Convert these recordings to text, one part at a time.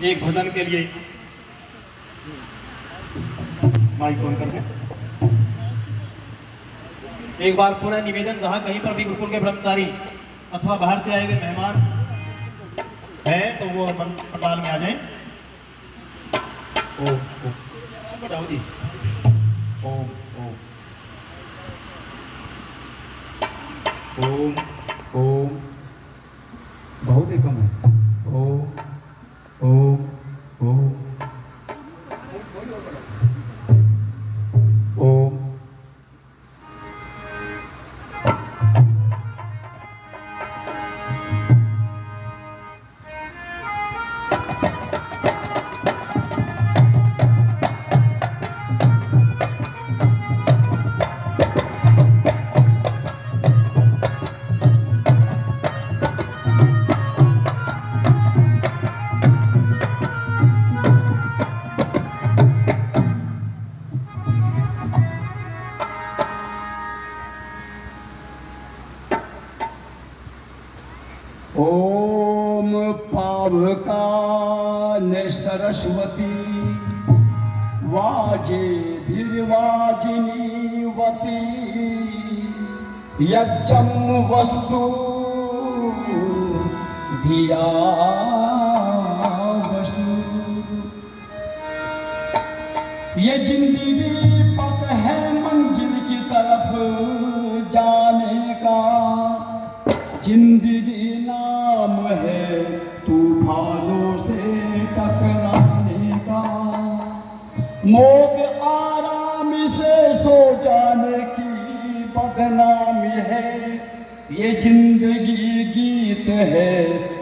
एक भजन के लिए माइक ऑन कर दें। एक बार पूरा निवेदन, जहां कहीं पर भी गुरुकुल के ब्रह्मचारी अथवा बाहर से आए हुए मेहमान है तो वो पंडाल में आ जाएं। ओ जी, ओम ओम ओम, बहुत ही कम है। ओम ओम ओम ओम। ओम पावकान सरस्वती वाजे भिर्वाजिनी वती यज्ञम वस्तु धिया वस्तु। ये जिंदगी पथ है मंजिल की तरफ जाने का, जिंदगी नाम है तूफानों से टकराने का, मौत आराम से सो जाने की बदनामी है, ये जिंदगी गीत है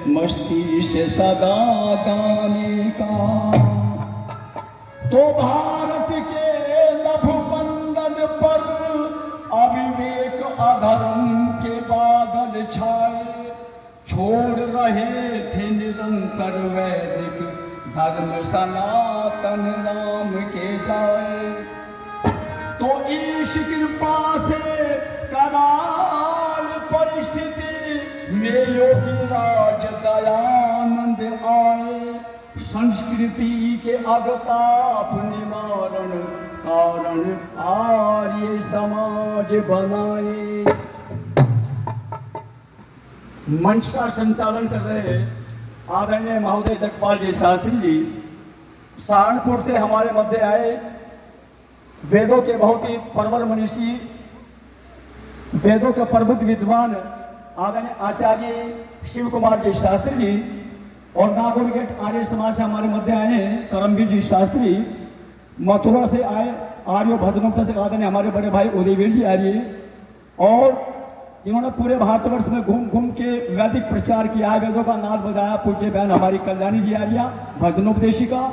मस्ती से सदा गाने का। तो भारत के लघु बंधन पर अविवेक अधर्म के बादल छाए, छोड़ रहे थे निरंतर वैदिक धर्म सनातन नाम के जाए। तो ईश कृपा से कराल परिस्थिति में योगी राज दयानंद आए, संस्कृति के अगताप निवारण कारण आर्य समाज बनाए। मंच का संचालन कर रहे आदरणीय महोदय जगपाल जी शास्त्री जी सहारनपुर से हमारे मध्य आए। वेदों के बहुत ही परवर मनीषी, वेदों के प्रबुद्ध विद्वान आदरणीय आचार्य शिव कुमार जी शास्त्री जी और नागौर गेट आर्य समाज से हमारे मध्य आए हैं करमवीर जी शास्त्री। मथुरा से आए आर्य भद्रमुक्ता से आदरणीय हमारे बड़े भाई उदयवीर जी आर्य, और इन्होंने पूरे भारतवर्ष में घूम घूम के वैदिक प्रचार किया है, वेदों का नाद बजाया। पूज्य बहन हमारी कल्याणी जी आर्या भजनोपदेशिका,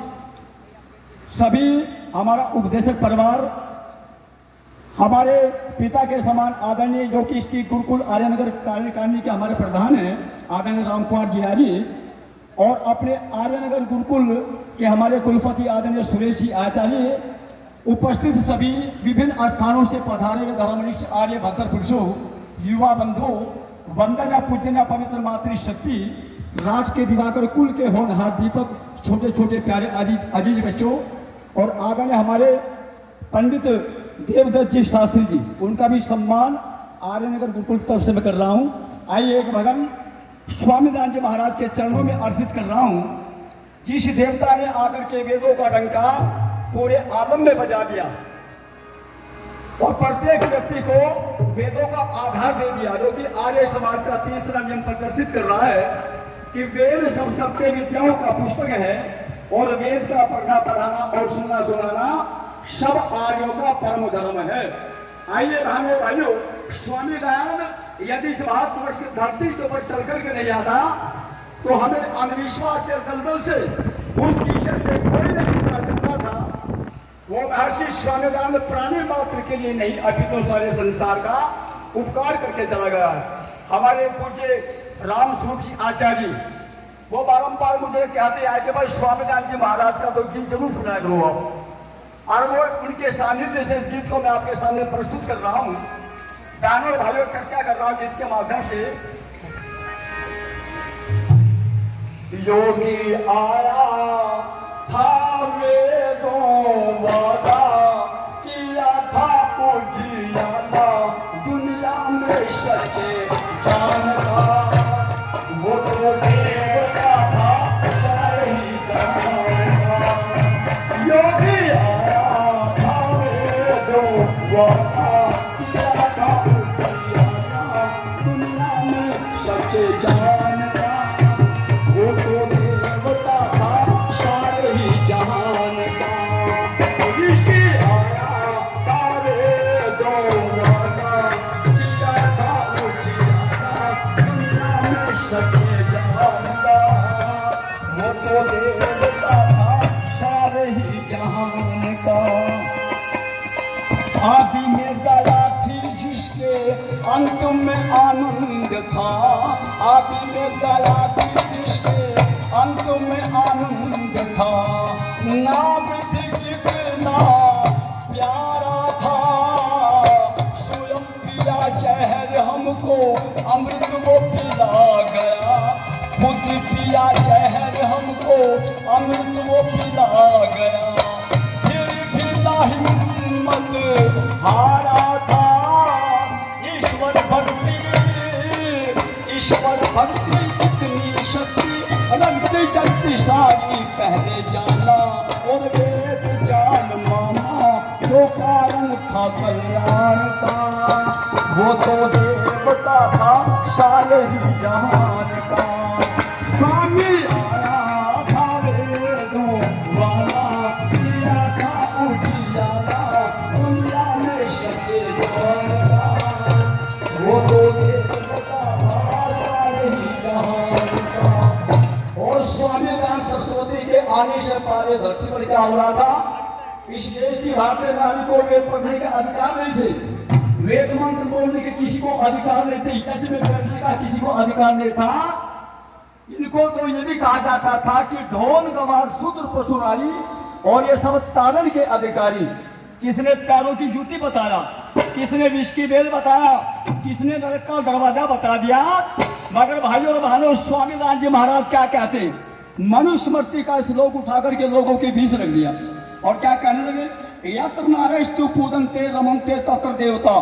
सभी हमारा उपदेशक परिवार, हमारे पिता के समान आदरणीय जो कि इसकी गुरुकुल आर्यनगर कार्यकारिणी के हमारे प्रधान हैं आदरणीय राम कुमार जी आर्य, और अपने आर्यनगर गुरुकुल के हमारे कुलपति आदरणीय सुरेश जी आचार्य, उपस्थित सभी विभिन्न स्थानों से पधारे हुए धर्मनिष्ठ आर्य भद्र पुरुषों, युवा बंधु, वंदना पूजना पवित्र मातृशक्ति, राज के दिवाकर कुल के होनहार दीपक, छोटे छोटे प्यारे अजीज बच्चों, और आदरणीय हमारे पंडित देवदत्त जी शास्त्री जी, उनका भी सम्मान आर्यनगर गुरुकुल की तरफ से मैं कर रहा हूँ। आइए एक भजन स्वामी दान जी महाराज के चरणों में अर्पित कर रहा हूँ। जिस देवता ने आकर के वेदों का डंका पूरे आलम में बजा दिया और प्रत्येक व्यक्ति को वेदों का आधार दे दिया, जो कि आर्य समाज का तीसरा नियम प्रदर्शित कर रहा है कि वेद सब सत्य विद्याओं का पुस्तक है, और वेद का पढ़ना पढ़ाना और सुनना सुनाना सब आर्यों का परम धर्म है। आइए बहनों भाइयों, स्वामी दयानंद यदि इस भारतवर्ष की धरती के ऊपर चल करके नहीं आता तो हमें अंधविश्वास से दलदल से उस कीचड़ से कोई नहीं कर सकता था। वो महर्षि स्वामी दयानंद प्राणी मात्र के लिए नहीं, अभी तो सारे संसार का उपकार करके चला गया है। हमारे पूज्य राम स्वरूप जी आचार्य वो बारंबार मुझे कहते आए कि भाई स्वामी दयानंद जी महाराज का तो गीत जरूर सुनाया करो आप, और वो उनके सानिध्य से इस गीत को मैं आपके सामने प्रस्तुत कर रहा हूँ। बहनों भाइयों, चर्चा कर रहा हूँ गीत के माध्यम से। योगी आया देवता था सारे ही जहान का। आदि में दया थी जिसके अंत में आनंद था, आदि में दया थी जिसके अंत में आनंद था। नाम भी कितना प्यारा था, स्वयं पिया जहर हमको अमृत वो पिला गया, खुद पिया जहर हमको अमृत वो पिला गया। फिर भी ना हिम्मत हारा था, ईश्वर भक्ति, ईश्वर भक्ति इतनी शक्ति लगती जगती सारी पहले जाना, और वेद जान माना जो कारण था कल्याण का। वो तो देवता था सारे ही जहान का, स्वामी आया था वेदों वाला, किया था उजियारा दुनिया में सच्चे ज्ञान का। वो तो देवता था सारे ही जहान का। और स्वामी राम सरस्वती के आने से पहले धरती पर क्या हो रहा था? इस देश की भारतीय नारी को वेद पढ़ने का अधिकार नहीं थे, वेद मंत्र बोलने के किसी को अधिकार नहीं थे, यज्ञ में बैठने का किसी को अधिकार नहीं था। इनको तो ये भी कहा जाता था कि ढोल गवार शूद्र पशु नारी, और ये सब तारण के अधिकारी। किसने पैरों की जूती बताया, किसने विष की बेल बताया, किसने नरक का दरवाजा बता दिया। मगर भाइयों और बहनों, स्वामी राम जी महाराज क्या कहते हैं? मनुस्मृति का श्लोक उठा करके लोगों के बीच रख दिया और क्या कहने लगे? यत्र नारेस्तु पूजन्ते रमन्ते तत्र देवता,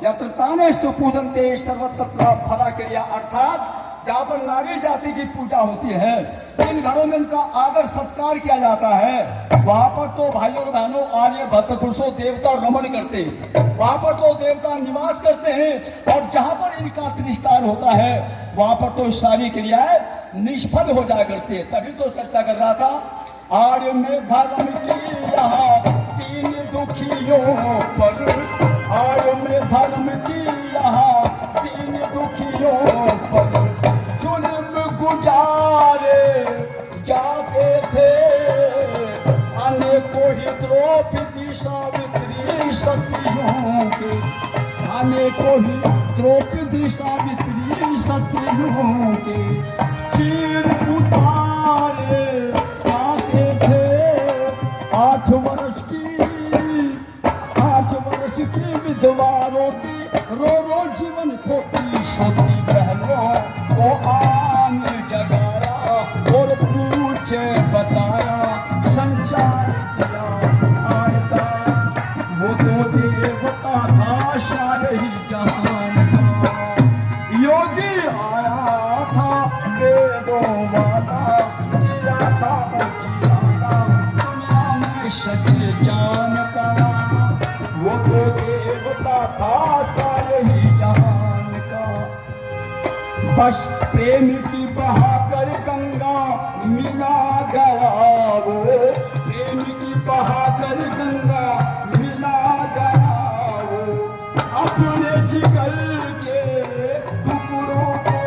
यत्र तानेस्तु पूजन्ते सर्वत्र फला क्रिया। अर्थात जहाँ पर नारी जाति की पूजा होती है, इन घरों में इनका आदर सत्कार किया जाता है, वहाँ पर तो भाइयों और बहनों आर्य भक्त पुरुषों देवता रमण करते हैं, वहाँ पर तो देवता निवास करते हैं। और जहाँ पर इनका तिरस्कार होता है वहाँ पर तो सारी क्रियाएं निष्फल हो जाया करती है। तभी तो चर्चा कर रहा था, आर्य में धर्म की यहाँ तीन दुखियों पर, आर्य में धर्म की यहाँ तीन दुखियों पर जुल्म गुजारे जाते थे। अनेकों ही द्रौपदी सावित्री सतियों के, अनेकों ही द्रौपदी सावित्री सतियों के चीर उतारे जाते थे। 8 वर्ष की विधवा रोती, रो रो जीवन खोती, सोती बहनों को आन जगाया और पूछे बताया, संचार किया आयता। वो तो देवता था सारे ही जहान का, योगी आया था वेदों वाला, किया था उजियारा दुनिया में सच्चे जान का। वो तो देवता था सारे ही जहान का। बस प्रेम की बहाकर गंगा मिला गया, वो प्रेम की बहाकर गंगा मिला गया, वो अपने जिगर के टुकड़ों को।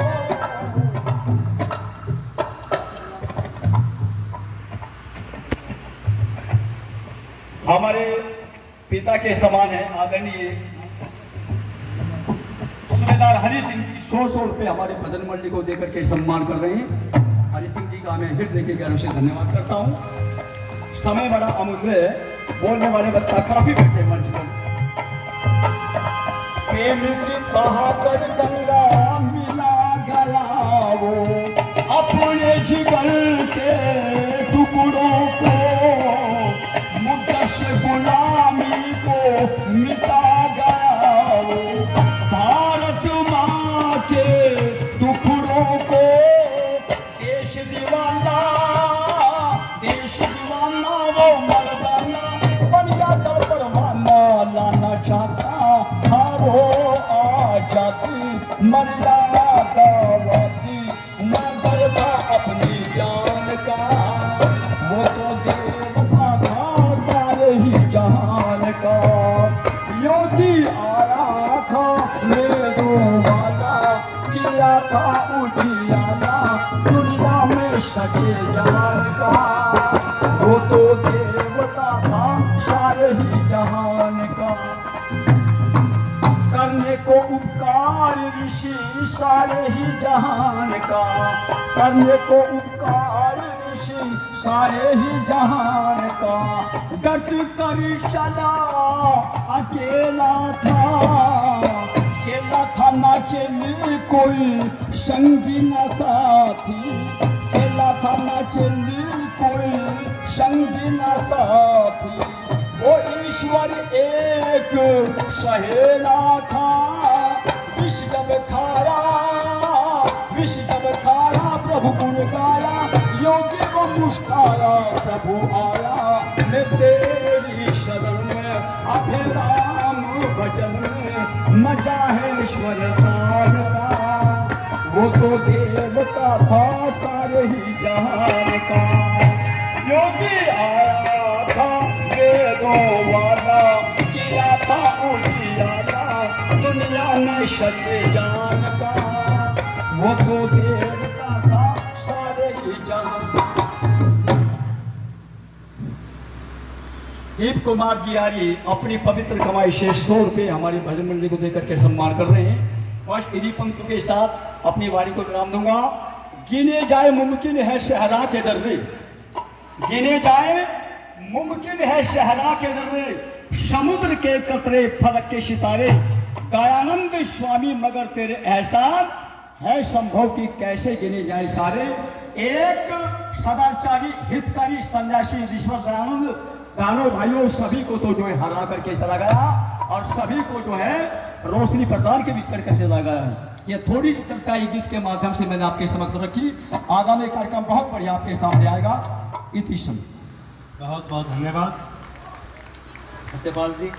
हमारे पिता के समान है आदरणीय सूबेदार हरि सिंह जी 100 रुपए हमारे भजन मंडली को देकर के सम्मान कर रहे हैं। हरि सिंह जी का मैं हृदय के गहरे से धन्यवाद करता हूँ। समय बड़ा अमूल्य है, बोलने वाले बच्चा काफी बैठे मंच पर। प्रेम की बहाकर गंगा मिला गया, वो अपने जिगर के टुकड़ों को, मुद्दस गुलामी को मिटा गया, वो भारत माँ के टुकड़ों को। देश दीवाना वो मर्दाना बन गया जब परवाना, लाना चाहता था वो आजादी मर्यादावादी, न करता अपनी ऋषि सारे ही जहान का, करने को उपकार ऋषि सारे ही जहान का। डट कर चला अकेला था, चला था ना चली कोई संगी न साथी, चला था ना चली कोई संगी न साथी। वो ईश्वर एक सहेला था, विष जब खाया, विष जब खाया प्रभु गुण गाया, योगी वो मुस्काया प्रभु आया। मैं तेरी शरण में अभिराम भजन में, मजा है ईश्वर ताल का। वो तो देवता था सारे ही जहान का, योगी आया था वेदों वाला, किया था उजियारा दुनिया में सच्चे जान का। वो तो देवता था सारे ही जहान। दीप कुमार जी आर्य अपनी पवित्र कमाई से 100 रुपये हमारी भजन मंडली को देकर के सम्मान कर रहे हैं। फर्स्ट इन्हीं पंक्तियों के साथ अपनी वाणी को विराम दूंगा। गिने जाए मुमकिन है सहरा के दर्रे, गिने जाए मुमकिन है सहरा के दर्रे, समुद्र के कतरे फलक के सितारे, दयानंद स्वामी मगर तेरे एहसान है संभव कि कैसे गिने जाए सारे। एक सदाचारी हितकारी सन्यासी ईश्वर दयानंद दानव भाइयों सभी को तो जो है हरा करके चला गया, और सभी को जो है रोशनी प्रदान के बीच करके चला गया है। ये थोड़ी सी चर्चा गीत के माध्यम से मैंने आपके समक्ष रखी। आगामी कार्यक्रम बहुत बढ़िया आपके सामने आएगा। इति समय बहुत बहुत धन्यवाद सत्यपाल जी।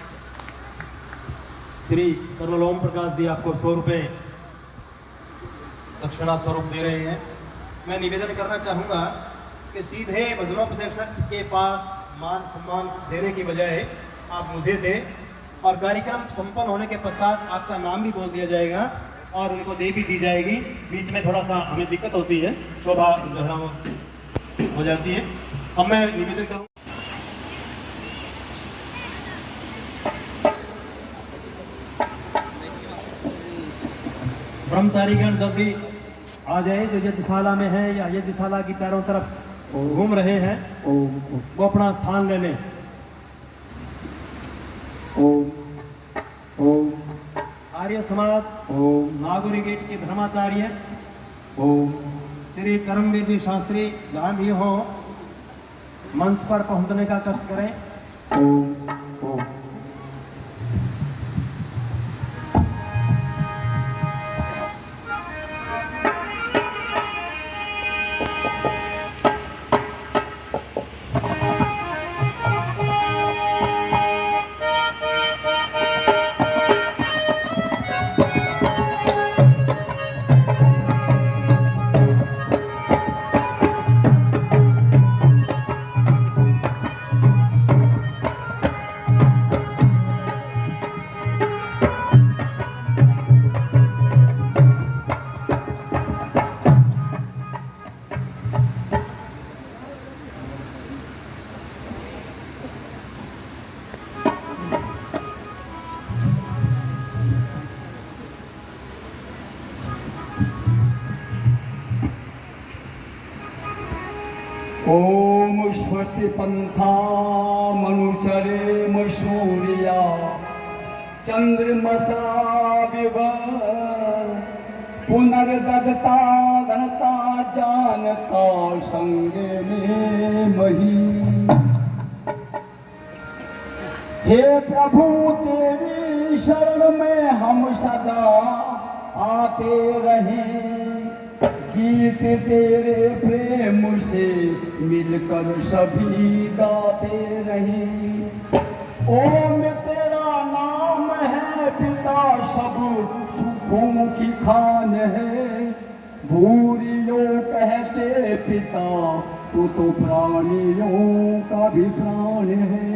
श्री कर्नल ओम प्रकाश जी आपको 100 रुपये दक्षिणा स्वरूप दे रहे हैं। मैं निवेदन करना चाहूँगा कि सीधे भजनोपदेशक के पास मान सम्मान देने की बजाय आप मुझे दें, और कार्यक्रम संपन्न होने के पश्चात आपका नाम भी बोल दिया जाएगा और उनको दे भी दी जाएगी। बीच में थोड़ा सा हमें दिक्कत होती है, शोभा जो है वो हो जाती है। अब मैं निवेदन करूँ, ब्रह्मचारीगण जल्दी आ जाए, जो यज्ञशाला में है या यज्ञशाला की चारों तरफ घूम रहे हैं वो अपना स्थान ले लें। आर्य समाज नागुरी गेट के धर्माचार्य श्री करमवीर जी शास्त्री जहाँ भी हो मंच पर पहुंचने का कष्ट करें। ओम स्वस्ति पंथा मनुचरे मसूरिया चंद्रमसा विव पुनर्दगता घनता जानता संगे में मही। हे प्रभु तेरी शरण में हम सदा आते रहें, गीत तेरे प्रेम से मिलकर सभी गाते रहें। ओम तेरा नाम है पिता सब सुखों की खान है, भूरियों कहते पिता तू तो प्राणियों का भी प्राण है।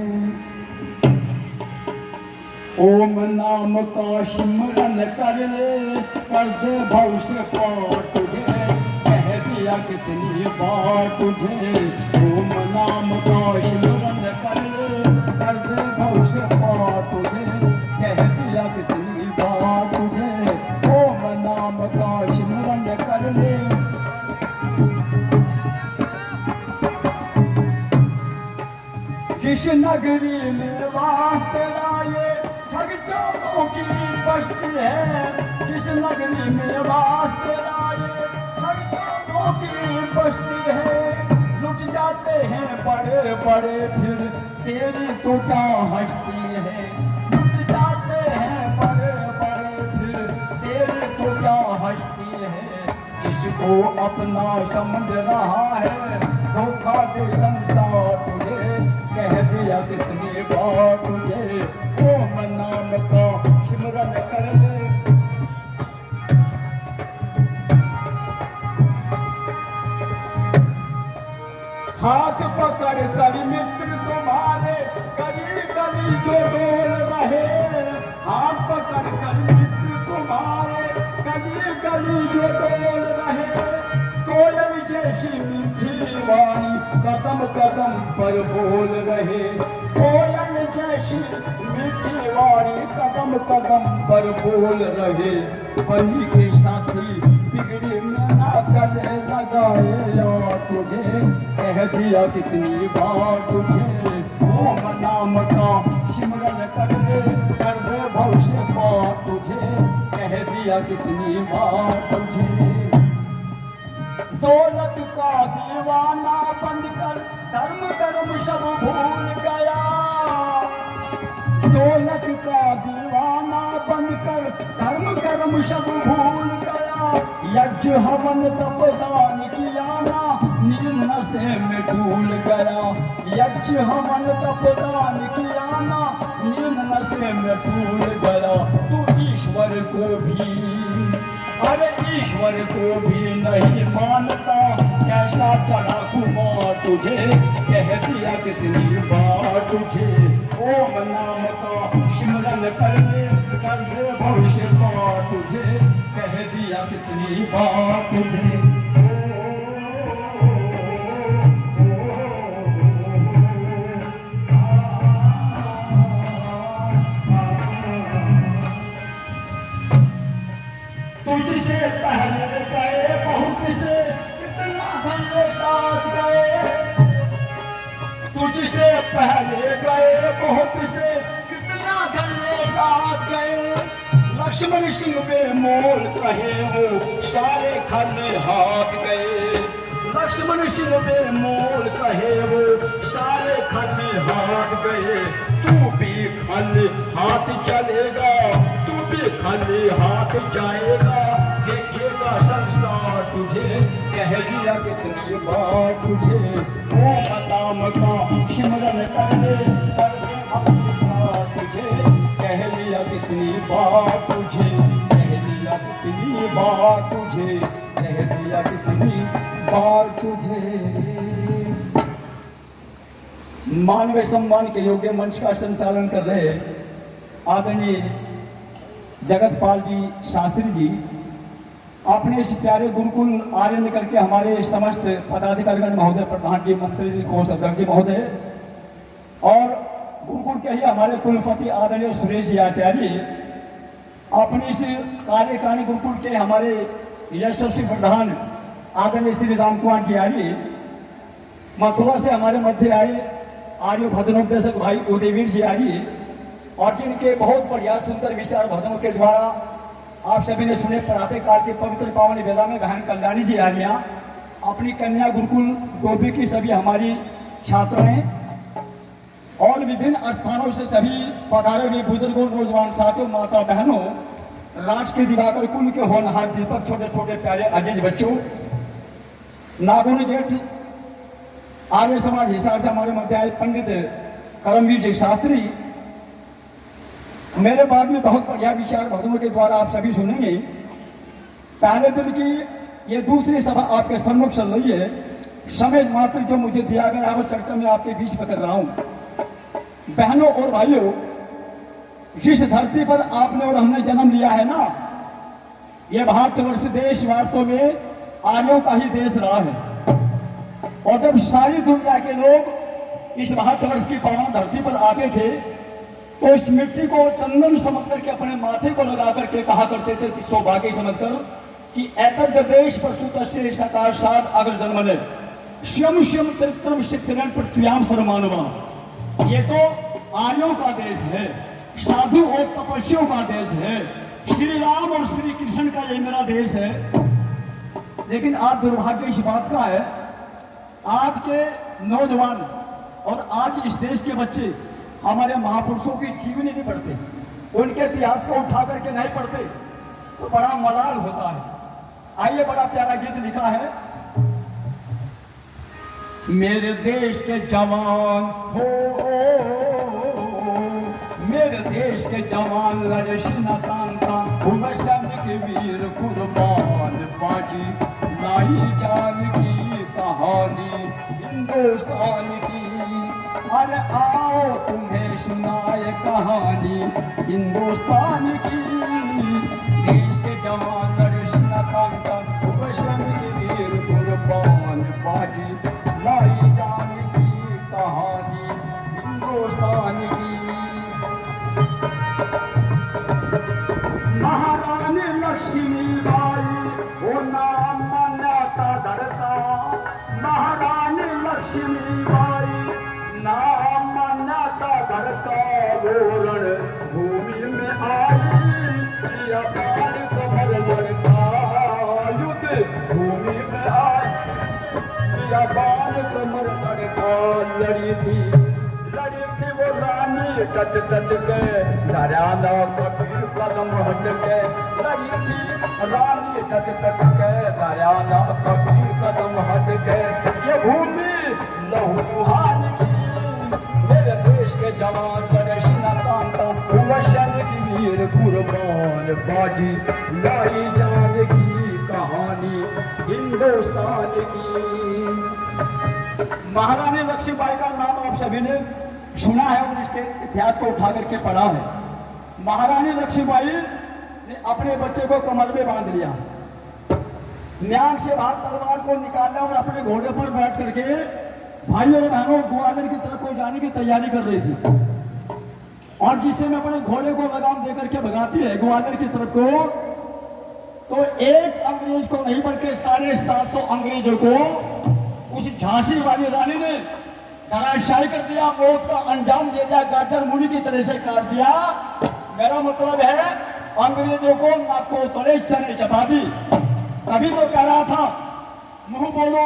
ओम नाम का सिमरन कर ले, कर दे भविष्य पार तुझे, कह दिया कितनी बार तुझे। ओम नाम का सिमरन कर ले, कर दे भविष्य पार तुझे, कह दिया कितनी बार तुझे। ओम जिस नगरी में वास तेरा ये ठग चोरों की बस्ती है, जिस नगरी में वास तेरा ये ठग चोरों की बस्ती है। लुट जाते हैं बड़े बड़े फिर तेरी तो क्या हस्ती है, लुट जाते हैं बड़े बड़े फिर तेरी तो क्या हस्ती है। जिसको अपना समझ रहा है धोखा दे संसार तुझे, कह दिया कितनी बार तुझे ओम नाम का सिमरन कर ले। हाथ पकड़ कर मित्र तुम्हारे गली गली जो डोल रहे, हाथ पकड़ कर मित्र तुम्हारे गली गली जो डोल रहे। कोयल जैसी मीठी वाणी कदम कदम पर बोल रहे, कोयल जैसी मीठी वाणी कदम कदम पर बोल रहे। बनी के साथी बिगड़ी में ना गले लगाए या तुझे, कह दिया कितनी बार तुझे ओम नाम का सिमरन कर दे भविष्य पार तुझे, कह दिया कितनी बार तुझे। दौलत का दीवाना बनकर धर्म कर्म सब भूल गया, दौलत का दीवाना बनकर धर्म कर्म सब भूल गया। यज्ञ हवन तपदान किया ना नील नशे में डूल गया, यज्ञ हवन तपदान किया ना नील नशे में डूल गया। तू ईश्वर को भी, अरे ईश्वर को भी नहीं मानता, कैसा चढ़ा कुमार तुझे, कह दिया कितनी बार तुझे ओम नाम का सिमरन कर ले भविष्य पार तुझे, कह दिया कितनी बार तुझे। तुझसे पहले गए बहुत से कितना धन्य साथ गए, तुझसे पहले गए बहुत से कितना धन्य साथ गए। लक्ष्मण सिंह बेमोल कहे वो सारे खाली हाथ गए, लक्ष्मण सिंह बेमोल कहे वो सारे खाली हाथ गए। तू भी खाली हाथ चलेगा, तू भी खाली हाथ जाएगा, देखेगा संसार तुझे, कह दिया कितनी बार तुझे ओम नाम का सिमरन कर ले भविष्य पार तुझे, कह लिया कितनी बार तुझे, कह लिया कितनी बार तुझे, कह दिया कितनी बार तुझे। मानवीय सम्मान के योग्य मंच का संचालन कर रहे आदरणीय जगतपाल जी शास्त्री जी, अपने इस प्यारे गुरुकुल आर्य निकल के हमारे समस्त पदाधिकारीगण महोदय, प्रधान जी, मंत्री जी, कोष अध्यक्ष जी महोदय और गुरुकुल के ही हमारे कुलपति आदरणीय सुरेश जी आचार्य, अपनी इस कार्यकारिणी गुरुकुल के हमारे यशस्वी प्रधान आदरणीय श्री राम कुमार जी आर्य, मथुरा से हमारे मध्य आए आर्य भजनोपदेशक भाई उदयवीर जी आर्य, और जिनके बहुत बढ़िया सुंदर विचार भजनों के द्वारा आप सभी ने सुने प्रातः काल के पवित्र पावन वेला में बहन कल्याणी जी आर्या, अपनी कन्या गुरुकुल गोपी की सभी हमारी छात्राएं और विभिन्न स्थानों से सभी पधारे हुए बुजुर्गों, नौजवान साथियों, माता बहनों, राज के दिवाकर कुल के होनहार दीपक, छोटे छोटे प्यारे अजीज बच्चों, नागुन जेठ आर्य समाज हिसाब से हमारे मध्य आए पंडित करमवीर जी शास्त्री, मेरे बाद में बहुत बढ़िया विचार भजनों के द्वारा आप सभी सुनेंगे। पहले दिन की ये दूसरी सभा आपके सम्मुख चल रही है, समय मात्र जो मुझे दिया गया है वो चर्चा में आपके बीच में कर रहा हूं। बहनों और भाइयों, जिस धरती पर आपने और हमने जन्म लिया है ना, ये भारतवर्ष देश वास्तव में आर्यों का ही देश रहा है। और जब सारी दुनिया के लोग इस भारतवर्ष की पावन धरती पर आते थे तो इस मिट्टी को चंदन समझ करके अपने माथे को लगा करके कहा करते थे, सौभाग्य समझकर कि एतद् देश प्रस्तुतस्य सकाशात् अग्र जन्मने स्वयं स्वयं चरित्रम शिक्षण पृथ्व्याम सर्वमानवा। ये तो आर्यों का देश है, साधु और तपस्वियों का देश है, श्री राम और श्री कृष्ण का ये मेरा देश है। लेकिन आज दुर्भाग्य इस बात का है, आज के नौजवान और आज इस देश के बच्चे हमारे महापुरुषों की जीवनी नहीं पढ़ते, उनके इतिहास को उठा करके नहीं पढ़ते, तो बड़ा मलाल होता है। आइए, बड़ा प्यारा गीत लिखा है। मेरे देश के जवान हो, मेरे देश के जवान लड़े सीना तान तान, सैनिक वीर कुर्बान बाजी, लाई जान की कहानी हिंदुस्तान की। अरे आओ तुम्हें सुनाए कहानी हिंदुस्तान की। देश के जवान लड़े सीना तान तान, सैनिक वीर कुर्बान बाजी, लाई जान की कहानी हिंदुस्तान की। महारानी लक्ष्मीबाई वो नाम मान्यता धरता, महारानी लक्ष्मीबाई नाम मान्यता धरता, वो रण भूमि में आई या बाल कमर लड़का, युद्ध भूमि में आई या बाल कमर लड़का। लड़ी थी वो रानी टच टच के, धराना कबीर कदम हट के। लड़ी थी रानी टच टच के, धराना कबीर कदम हट के। ये भूमि लहूहान की, मेरे देश के जवान बड़े सीना तान तान, सैनिक वीर कुर्बान बाजी, लाई जान की कहानी हिंदुस्तान की। महारानी लक्ष्मीबाई का नाम आप सभी ने सुना है और इसके इतिहास को उठा करके पढ़ा है। महारानी लक्ष्मीबाई ने अपने बच्चे को कमर में बांध लिया, म्यान से बाहर तलवार को निकाला और अपने घोड़े पर बैठ करके भाइयों और बहनों ग्वालियर की तरफ को जाने की तैयारी कर रही थी। और जिससे में अपने घोड़े को लगाम देकर के भगाती है ग्वालियर की तरफ को, तो एक अंग्रेज को नहीं बल्कि 750 अंग्रेजों को उस झांसी वाली रानी ने धराशायी कर दिया, मौत का अंजाम दे दिया, गाजर मुड़ी की तरह से काट दिया। मेरा मतलब है अंग्रेजों को नाको तले चने चबा दी। तभी तो कह रहा था, मुंह बोलो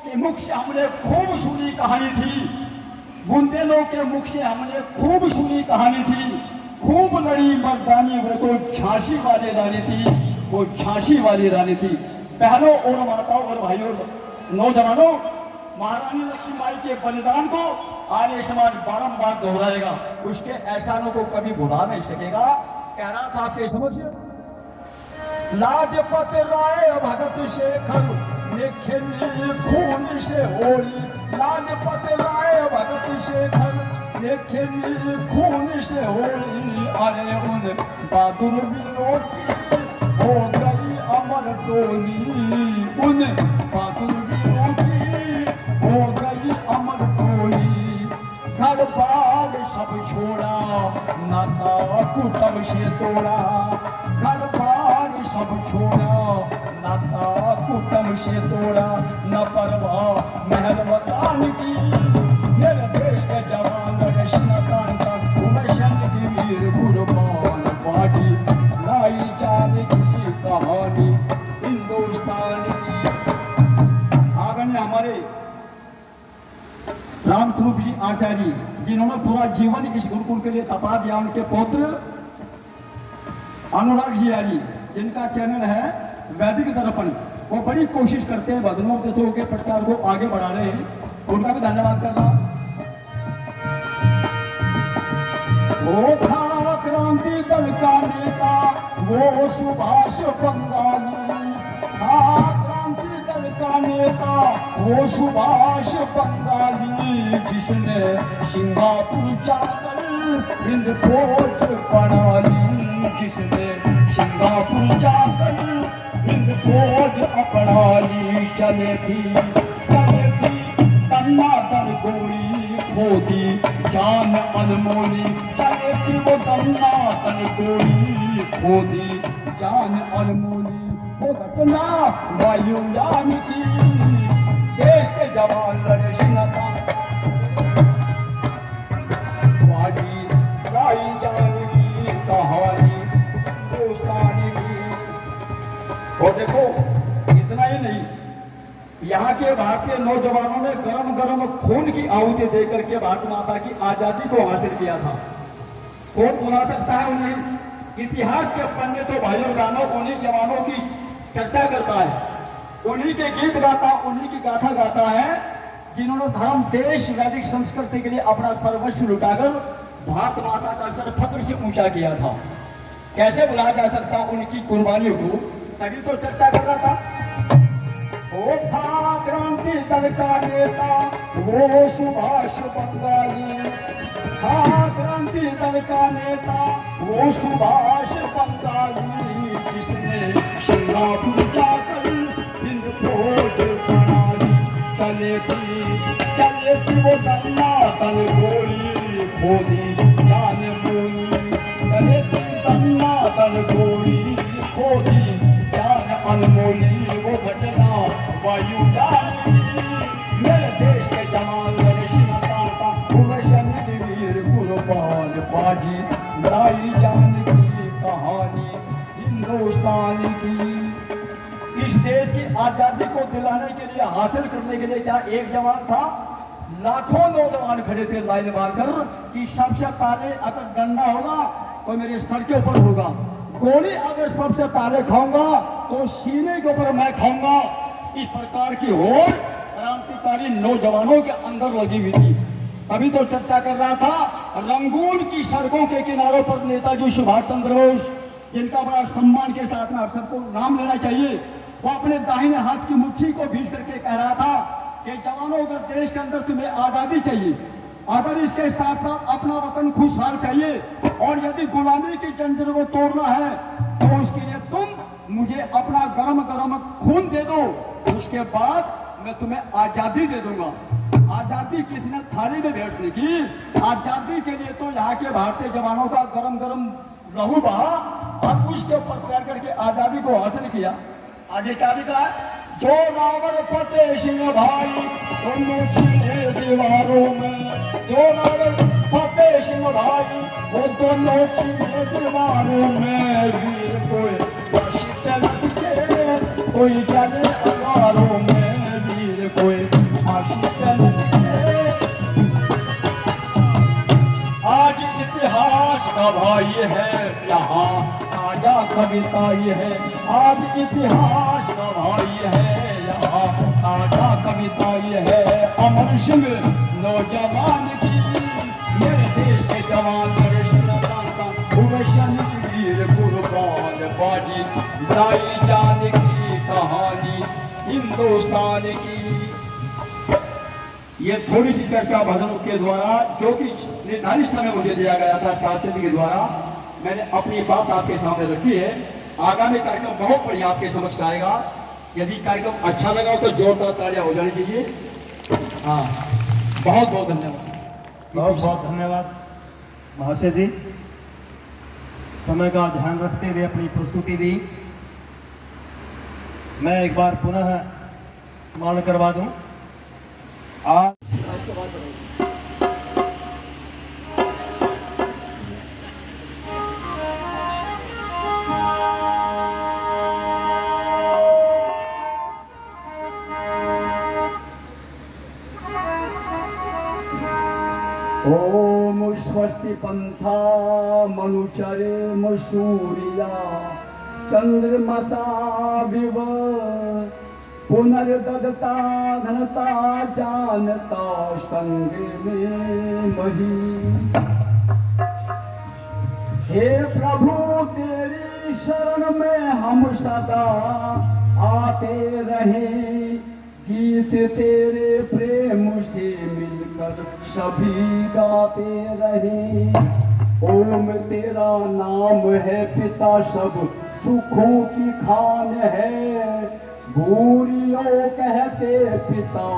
कि मुख से हमने खूब सुनी कहानी थी, बुंदेलों के मुख से हमने खूब सुनी कहानी थी, खूब लड़ी मर्दानी वो तो झांसी वाली रानी थी, वो झांसी वाली रानी थी। बहनों और माताओं और भाइयों नौजवानों, महारानी लक्ष्मीबाई के बलिदान को आर्य समाज बारंबार दोहराएगा, उसके एहसानों को कभी भुला नहीं सकेगा। कह रहा था आपके समझिए, लाजपत राय भगत शेखर ने खेली खून से होली, लाजपत राय भगत शेखर ने खेली खून से होली। अरे उन बहादुर वीरों की हो गई अमर टोली, उन बहादुर वीरों की हो गई अमर टोली। घर बार सब छोड़ा, नाता कुटुंब से तोड़ा, घर बार सब छोड़ा, नाता कुटुंब से तोड़ा। न परवाह महल वतान की, मेरे देश के जवान लड़े सीना तान तान, सैनिक वीर कुर्बान बाजी, लाई जान की कहानी हिंदुस्तान की। आगे हमारे रामस्वरूप जी आचार्य, जिन्होंने पूरा जीवन इस गुरुकुल के लिए तपा दिया, उनके पौत्र अनुराग जी आर्य, जिनका चैनल है वैदिक दर्पण, वो बड़ी कोशिश करते हैं भजनों के प्रचार को आगे बढ़ा रहे हैं, उनका भी धन्यवाद करना। वो था क्रांति दल का नेता वो सुभाष बंगाली, था क्रांति दल का नेता वो सुभाष बंगाली, जिसने सिंगापुर जाकर हिंद फौज बना ली, जिसने सिंगापुर जाकर हिंद फौज अपना ली। चले थी तन्नादर गोली खोदी जान अनमोली, चले थी वो तन्नादर गोली खोदी जान अनमोली। वो घटना वायुयान की, देश के जवान लड़े सीना तान, भारतीय नौजवानों ने गरम गरम खून की आहुति देकर के भारत माता की आजादी को हासिल किया था। कौन भुला सकता है उन्हें। इतिहास के पन्ने तो भाई और बहनों उन्हीं जवानों की चर्चा करता है, उन्हीं के गीत गाता, उन्हीं की गाथा गाता है जिन्होंने धर्म, देश, वैदिक संस्कृति के लिए अपना सर्वस्व लुटाकर भारत माता का सर फख्र से ऊंचा किया था। कैसे भुलाया जा सकता उनकी कुर्बानियों को। तभी तो चर्चा कर रहा था। वो था क्रांति दल का नेता वो सुभाष बंगाली, था क्रांति दल का नेता वो सुभाष बंगाली, जिसने सिंगापुर जाकर हिंद फौज बना ली। चले थी वो दन्ना तन गोली खोदी जान बोली, चले थी दन्ना तन गोली खोदी जान अनमोली। वो घटना वायुयानी मेरे देश के जवान लड़का वीर कुर्बान बाजी लाई जान की कहानी हिंदुस्तान की। इस देश की आजादी को दिलाने के लिए, हासिल करने के लिए क्या एक जवान था, लाखों नौजवान खड़े थे लाइन मारकर कि सबसे पहले अगर डंडा होगा तो मेरे सर के ऊपर होगा, गोली अगर सबसे पहले खाऊंगा तो सीने के ऊपर मैं खाऊंगा। इस प्रकार की होड़ क्रांतिकारी नौजवानों के अंदर लगी हुई थी। अभी तो चर्चा कर रहा था रंगून की सड़कों के किनारों पर नेताजी सुभाष चंद्र बोस, जिनका बड़ा सम्मान के साथ में आप सबको नाम लेना चाहिए, वो अपने दाहिने हाथ की मुट्ठी को भींच करके कह रहा था कि जवानों, अगर देश के अंदर तुम्हें आजादी चाहिए, अगर इसके साथ साथ अपना वतन खुशहाल चाहिए और यदि गुलामी की जंजीर को तोड़ना है तो उसके लिए तुम मुझे अपना गरम गरम खून दे दो, उसके बाद मैं तुम्हें आजादी दे दूंगा। आजादी किसने थाली में बैठने की, आजादी के लिए तो यहाँ के भारतीय जवानों का गरम गरम लहू बहा और उसके ऊपर तैयार करके आजादी को हासिल किया। आगे क्या लिखा है, जो रावण फतेह सिंह भाई दोनों छिले दीवारों में, जो रावण फतेह सिंह भाई वो दोनों छिले दीवारों में, वीर कोई चले अगारों में, वीर कोई आज इतिहास का भाई है यहाँ ताजा कविता ये है, आज इतिहास का भाई है यहाँ ताजा कविता ये है। अमर सिंह नौजवान की मेरे देश के जवान वीर कुर्बान बाजी लाई जान की कहानी हिंदुस्तान की। ये थोड़ी सी चर्चा भजनों के द्वारा जो कि निर्धारित समय मुझे दिया गया था साथी के द्वारा मैंने अपनी बात आपके सामने रखी है। आगामी कार्यक्रम बहुत बढ़िया आपके समक्ष आएगा। यदि कार्यक्रम अच्छा लगा हो तो जोरदार तालियां हो जानी चाहिए। हाँ, बहुत बहुत धन्यवाद। बहुत बहुत धन्यवाद महाशय जी, समय का ध्यान रखते हुए अपनी प्रस्तुति दी। मैं एक बार पुनः स्मरण करवा दूं। आज ओम स्वस्ति पंथा मनुचरे मसूरिया चंद्रमसा विव पुनर्दता घनता जानता संग में मही। हे प्रभु तेरी शरण में हम सदा आते रहे, गीत तेरे प्रेम से मिलकर सभी गाते रहे। ओम तेरा नाम है पिता सब सुखों की खान है, भूरियों कहते पिता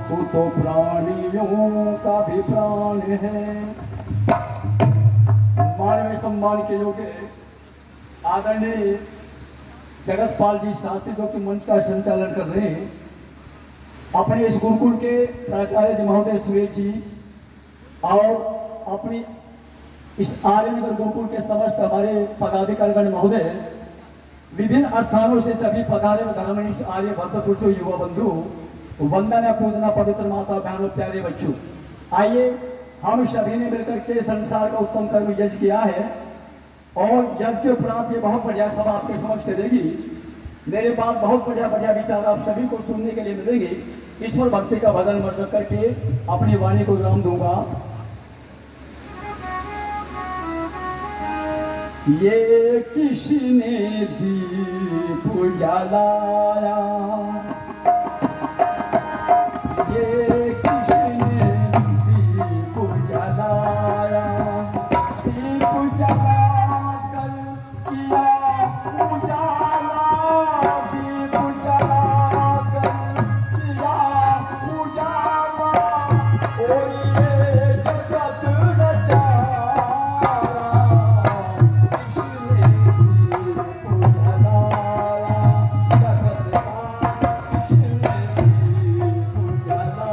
तू तो प्राणियों का भी प्राण है। मानवीय सम्मान के योग्य आदरणीय जगतपाल जी शास्त्री जो कि मंच का संचालन कर रहे हैं, अपने इस गुरुकुल के प्राचार्य जी महोदय सुरेश जी और अपनी इस आर्यनगर गुरुकुल के समस्त हमारे पदाधिकारीगण महोदय, विभिन्न स्थानों से सभी पधारे धर्मनिष्ठ आर्य भक्तपुरुषों युवा बंधु, वंदन है पूजना पवित्र माता बहनों प्यारे बच्चों। आइए हम सभी ने मिलकर के संसार का उत्तम कर्म यज्ञ किया है और यज्ञ के उपरांत ये बहुत बढ़िया सभा आपके समक्ष करेगी। मेरे पास बहुत बढ़िया बढ़िया विचार आप सभी को सुनने के लिए मिलेंगे। ईश्वर भक्ति का भजन मर्द करके अपनी वाणी को विराम दूंगा। ये किसने दीप जलाया, ये किसने दीप जलाया, दीप जलाकर किया उजाला, दीप जलाकर किया उजाला, और ये जगत रचाया, किसने दीप जलाया, जगत का किसने दीप जलाया,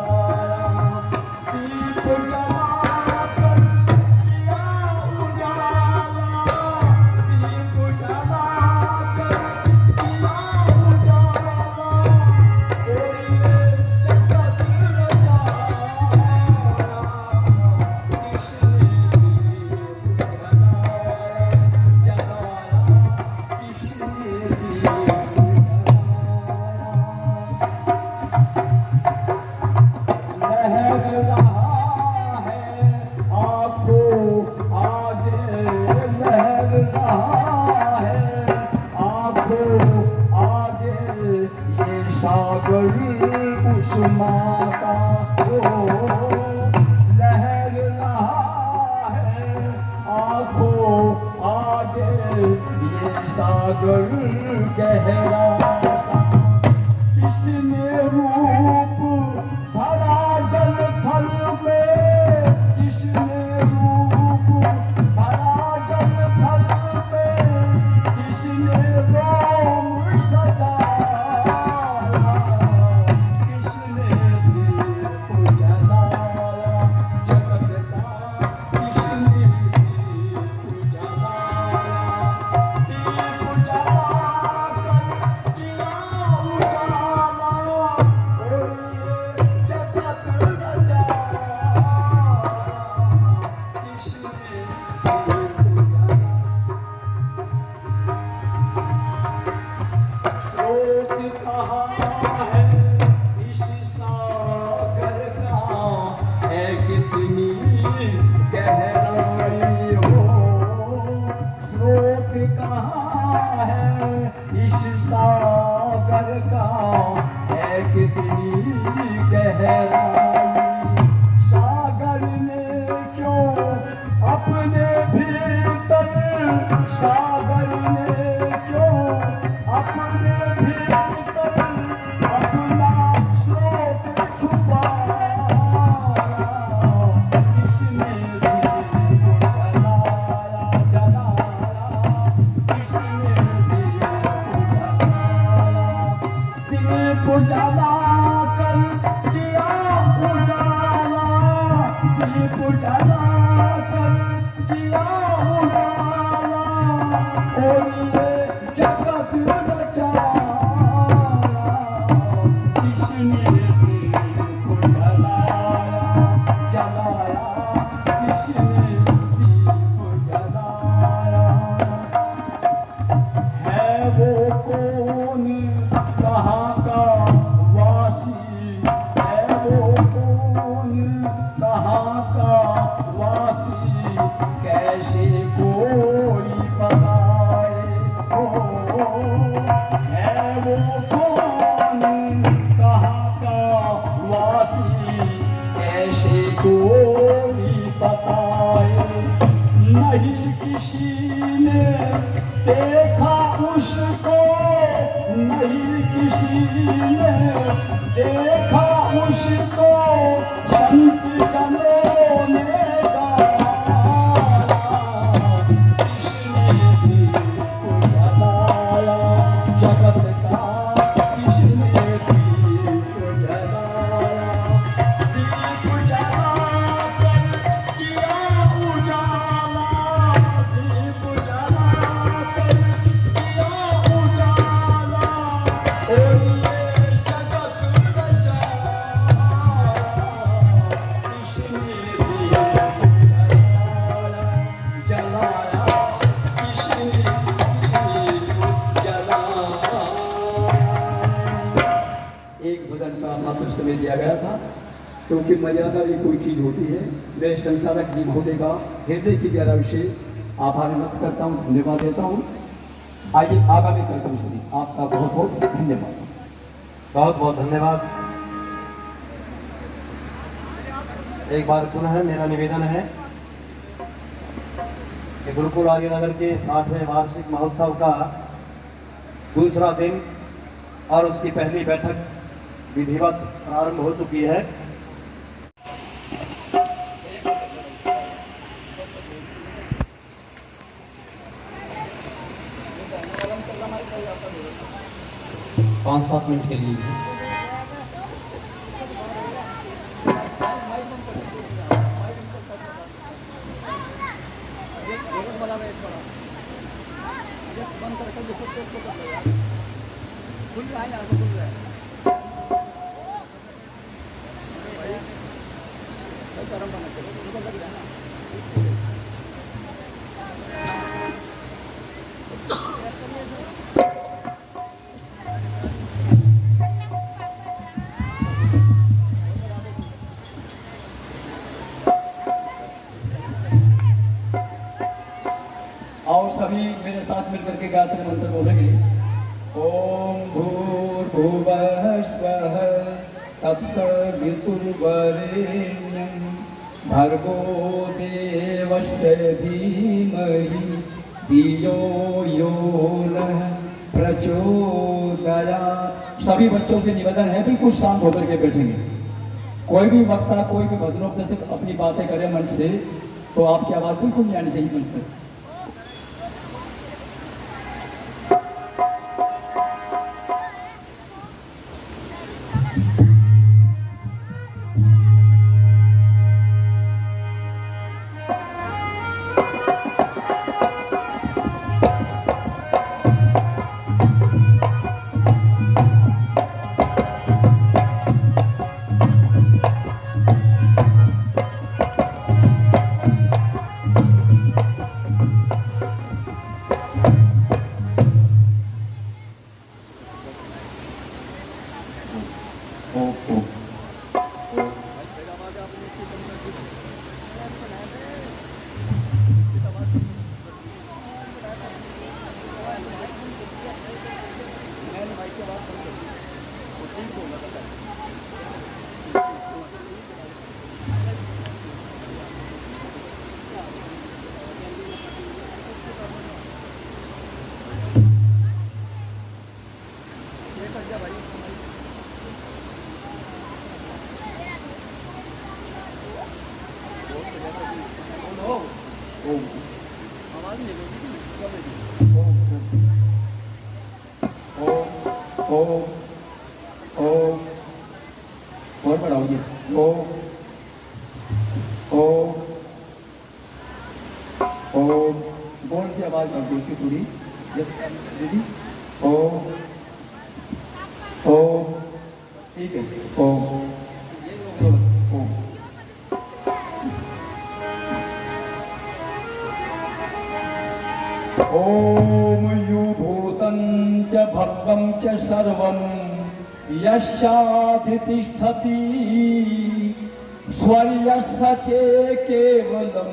दीप जलाकर किया उजाला, दीप जलाकर किया उजाला, और ये जगत रचाया, किसने दीप जलाया, किसने दीप जलाया। लहर रहा है आंखों आगे, लहर रहा है आंखों आगे, ये सागर उष्मा का हो, लहर रहा है आंखों आगे, ये सागर गहरा सा, किसने रूप भरा जल थल में, किसने रूप भरा जल थल में, किसने रोम सजाया, किसने दीप जलाया, जगत का किसने दीप जलाया, दीप जलाकर किया उजाला, और ये जगत रचाया, किसने दीप जलाया। स्रोत कहाँ है इस सागर का, है कितनी गहराई हो, स्रोत कहाँ है इस सागर का, है कितनी गहराई, सागर ने क्यों अपने भीतर, सागर ने क्यों अपने भीतर अपना स्रोत छुपाया, किसने दीप जलाया, जलाया, किसने दीप जलाया, दीप जलाकर किया उजाला, दीप जलाकर किया उजाला, और ये जगत रचाया, किसने दीप जलाया, जलाया, किसने दीप जलाया। है वो कौन कहाँ का वासी, है वो कौन कहाँ का वासी, कैसे कोई बताए हो, है वो कौन कहाँ का वासी, कैसे कोई बताए, नहीं किसी ने देखा उसको, नहीं किसी ने देखा उसको, संत जनों ने गाया, किसने दीप जलाया, जगत का किसने दीप जलाया, दीप जलाकर किया क्योंकि मर्यादा भी कोई चीज़ होती है। मैं संचालक जी महोदय का हृदय की गहराई से आभार व्यक्त करता हूँ, धन्यवाद देता हूँ। आइए आगामी कार्यक्रम सुनिए। आपका बहुत बहुत धन्यवाद। बहुत बहुत धन्यवाद। एक बार पुनः मेरा निवेदन है कि गुरुकुल आर्यनगर के 60वें वार्षिक महोत्सव का दूसरा दिन और उसकी पहली बैठक विधिवत प्रारंभ हो चुकी है। पाँच 7 मिनट के लिए और सभी मेरे साथ मिलकर के गायत्री मंत्र बोलेंगे। ओम भूर्भुवः स्वः तत्सवितुर्वरेण्यं भर्गो देवस्य धीमहि धियो यो नः प्रचोदयात्। सभी बच्चों से निवेदन है बिल्कुल शांत होकर के बैठेंगे। कोई भी वक्ता कोई भी भजनोपदेशक अपनी बातें करे मन से तो आपकी आवाज बिल्कुल नहीं आनी चाहिए मन पर। और बढ़ाओ जी। ओ बोल की आवाज कर दो उसकी थोड़ी दीदी। ओ ठीक है। ओ ओम यु भूतं च भव्यं च सर्वं यस्याधितिष्ठति स्वर्यस्य च केवलं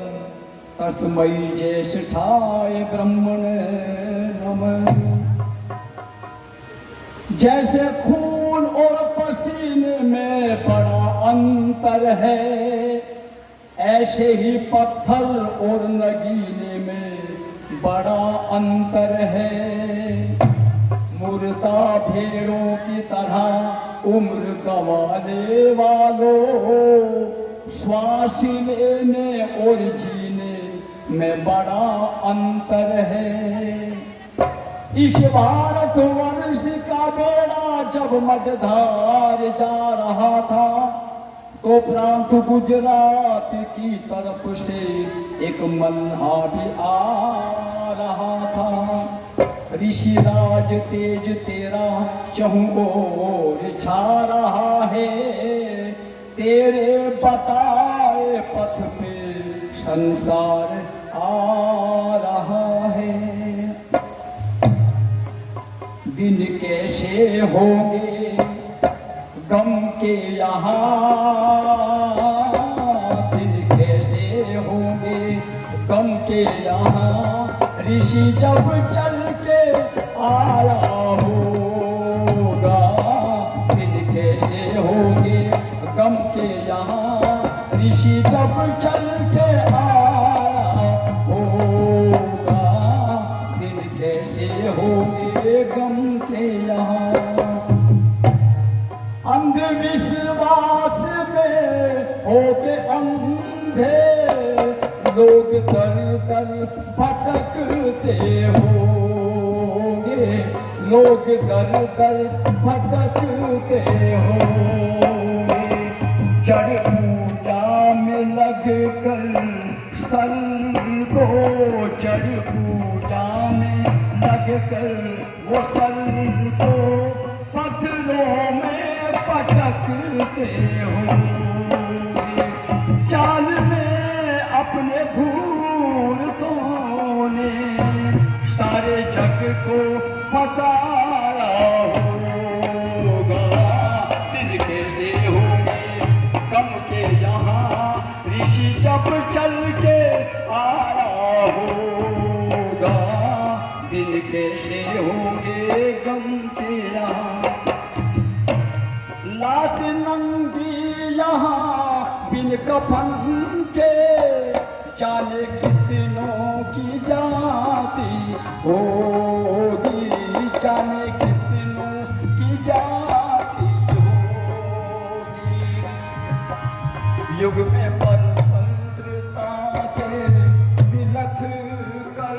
तस्मै ज्येष्ठाय ब्रह्मणे नमः। जैसे खून और पसीने में बड़ा अंतर है, ऐसे ही पत्थर और नगीने में बड़ा अंतर है। मुर्दा भेड़ों की तरह उम्र गंवाने वालों, श्वास लेने और जीने में बड़ा अंतर है। इस भारतवर्ष का बेड़ा जब मझधार जा रहा था तो प्रांत गुजरात की तरफ से एक मल्हा भी आ रहा था। ऋषिराज तेज तेरा चहुं ओर छा रहा है, तेरे बताए पथ पे संसार आ रहा है। दिन कैसे होंगे गम के यहाँ दिन कैसे होंगे, गम के यहाँ ऋषि जब चल के आया होगा, दिन कैसे होंगे, गम के यहाँ ऋषि जब चल के आया होगा, दिन कैसे होंगे गम के यहाँ। अंधविश्वास में होके अंधे लोग दर दर भटकते होंगे, लोग दर दर भटकते होंगे। जड़ पूजा में लग कर सर्व को, जड़ पूजा में लग कर वो सर्व को पत्थरों में पटकते होंगे। चाल में अपने भूलतों ने सारे जग को फंसाया होगा, दिन कैसे होंगे गम के यहाँ ऋषि जब चल के आया होगा, दिन कैसे होंगे गम के यहाँ। लाश नंगी यहाँ बिन कफन के, जाने कितनों की जाती होगी, जाने कितनों की जाती होगी। युग में परतंत्रता के विलख कर,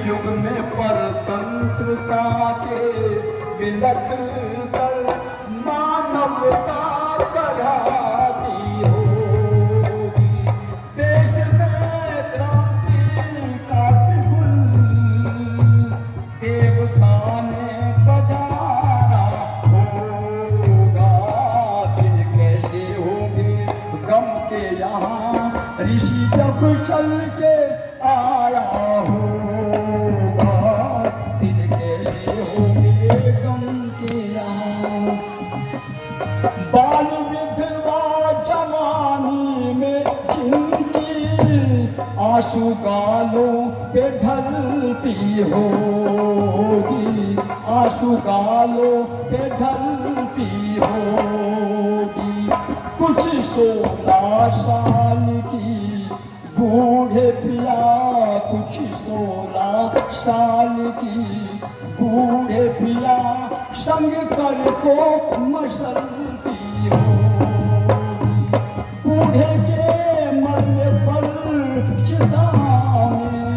युग में परतंत्रता के विलख कर मानवता कराती होगी। देश में क्रांति का बिगुल देवता ने बजाया होगा, दिन कैसे होंगे गम के यहाँ ऋषि जब चल के आया होगा, दिन कैसे होंगे गम के यहाँ। बाल विधवा जवानी में जिनकी आंसू गालों पे ढलती होगी, आंसू गालों पे ढलती होगी। कुछ 16 साल की बूढ़े पिया, कुछ 16 साल की बूढ़े पिया संग कर को मसलती होगी। बूढ़े के मरने पर चिता में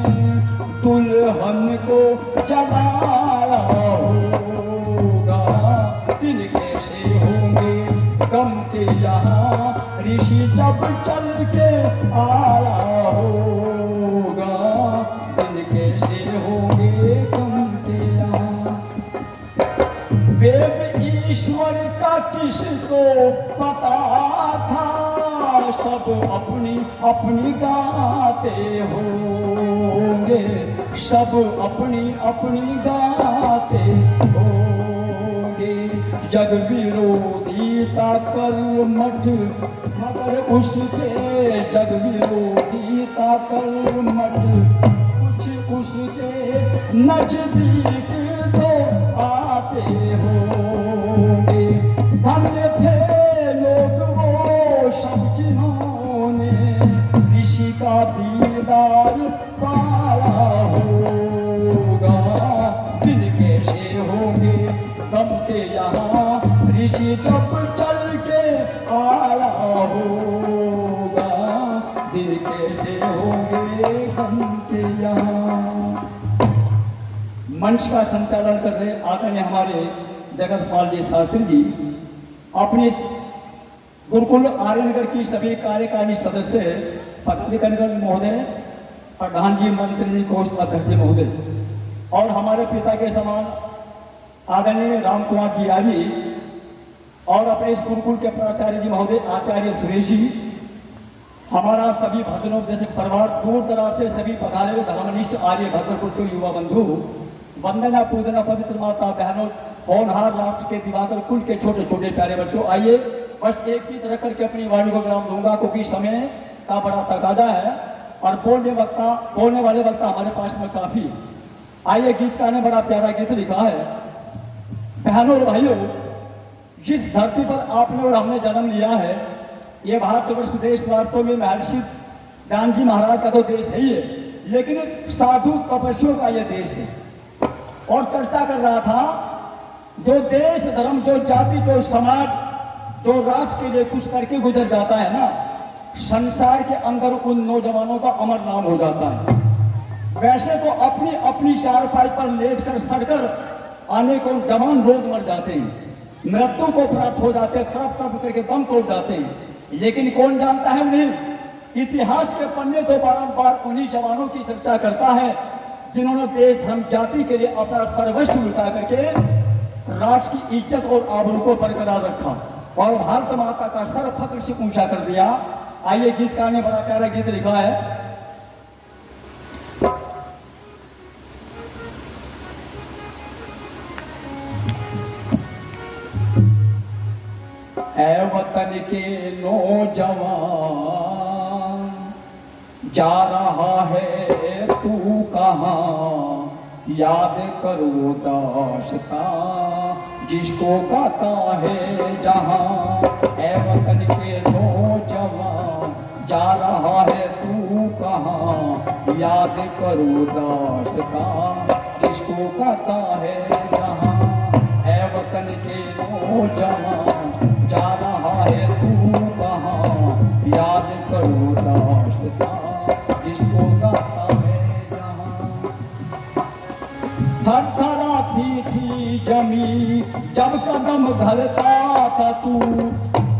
दुल्हन को जलाया होगा, दिन कैसे होंगे गम के यहाँ ऋषि जब चल के आया होगा, दिन कैसे होंगे गम के यहाँ। वेद ईश्वर का किसको पता था, सब अपनी अपनी गाते होंगे, सब अपनी अपनी गाते होंगे। जग विरोधीता कर्मठ मगर उसके, जग विरोधीता कर्मठ कुछ उसके नजदीक तो आते होंगे। धन्य थे लोग वो सब जिन्होंने ऋषि का दीदार पाया होगा, दिन कैसे होंगे गम के यहाँ ऋषि जब चल के आया होगा, दिन कैसे होंगे गम के यहाँ। मंच का संचालन कर रहे आदरणीय हमारे जगतपाल जी शास्त्री जी, अपने गुरुकुल आर्यनगर की सभी कार्यकारिणी सदस्य पत्नीकनगर महोदय, प्रधान जी, मंत्री जी, कोष अध्यक्ष जी महोदय और हमारे पिता के समान आदरणीय राम कुमार जी आर्य और अपने इस गुरुकुल के प्राचार्य जी महोदय आचार्य सुरेश जी, हमारा सभी भजनोपदेशक परिवार, दूर दराज से सभी पधारे धर्मनिष्ठ आर्य भद्रपुर युवा बंधु, वंदना पूजना पवित्र माता बहनों होनहार राष्ट्र के दिवाकर कुल के छोटे छोटे प्यारे बच्चों, आइए बस एक गीत रख करके अपनी वाणी को विराम दूंगा, क्योंकि समय का बड़ा तकाजा है और बोलने वाले वक्ता हमारे पास में काफी। आइए गीत का ने बड़ा प्यारा गीत लिखा है। बहनों और भाइयों, जिस धरती पर आपने और हमने जन्म लिया है, ये भारतवर्ष देश वास्तव में महर्षि ज्ञान जी महाराज का तो देश है ही है, लेकिन साधु तपस्वियों का ये देश है। और चर्चा कर रहा था, जो देश धर्म, जो जाति, जो समाज, जो राष्ट्र के लिए कुछ करके गुजर जाता है ना, संसार के अंदर उन नौजवानों का अमर नाम हो जाता है। वैसे तो अपनी अपनी चारपाई पर लेटकर सड़कर आने को जवान रोज मर जाते हैं, मृत्यु को प्राप्त हो जाते हैं, तड़प तड़प करके दम तोड़ जाते हैं, लेकिन कौन जानता है उन्हें? इतिहास के पन्ने तो बारंबार उन्हीं जवानों की चर्चा करता है जिन्होंने देश धर्म जाति के लिए अपना सर्वस्व लुटा करके राष्ट्र की इज्जत और आबरू को बरकरार रखा और भारत माता का सर फक्र से ऊंचा कर दिया। आइए गीतकार ने बड़ा प्यारा गीत लिखा है। ऐ वतन के नौजवान, जा रहा है तू कहाँ, याद करो दास्तां जिसको गाता है जहाँ। ऐ वतन के नौजवान, जा रहा है तू कहाँ, याद करो दास्तां जिसको गाता है जहाँ। ऐ वतन के नौजवान, जा रहा है तू कहाँ, याद करो दास्तां जिसको गाता है जहाँ। थरथराती थी जमी जब कदम धरता था तू,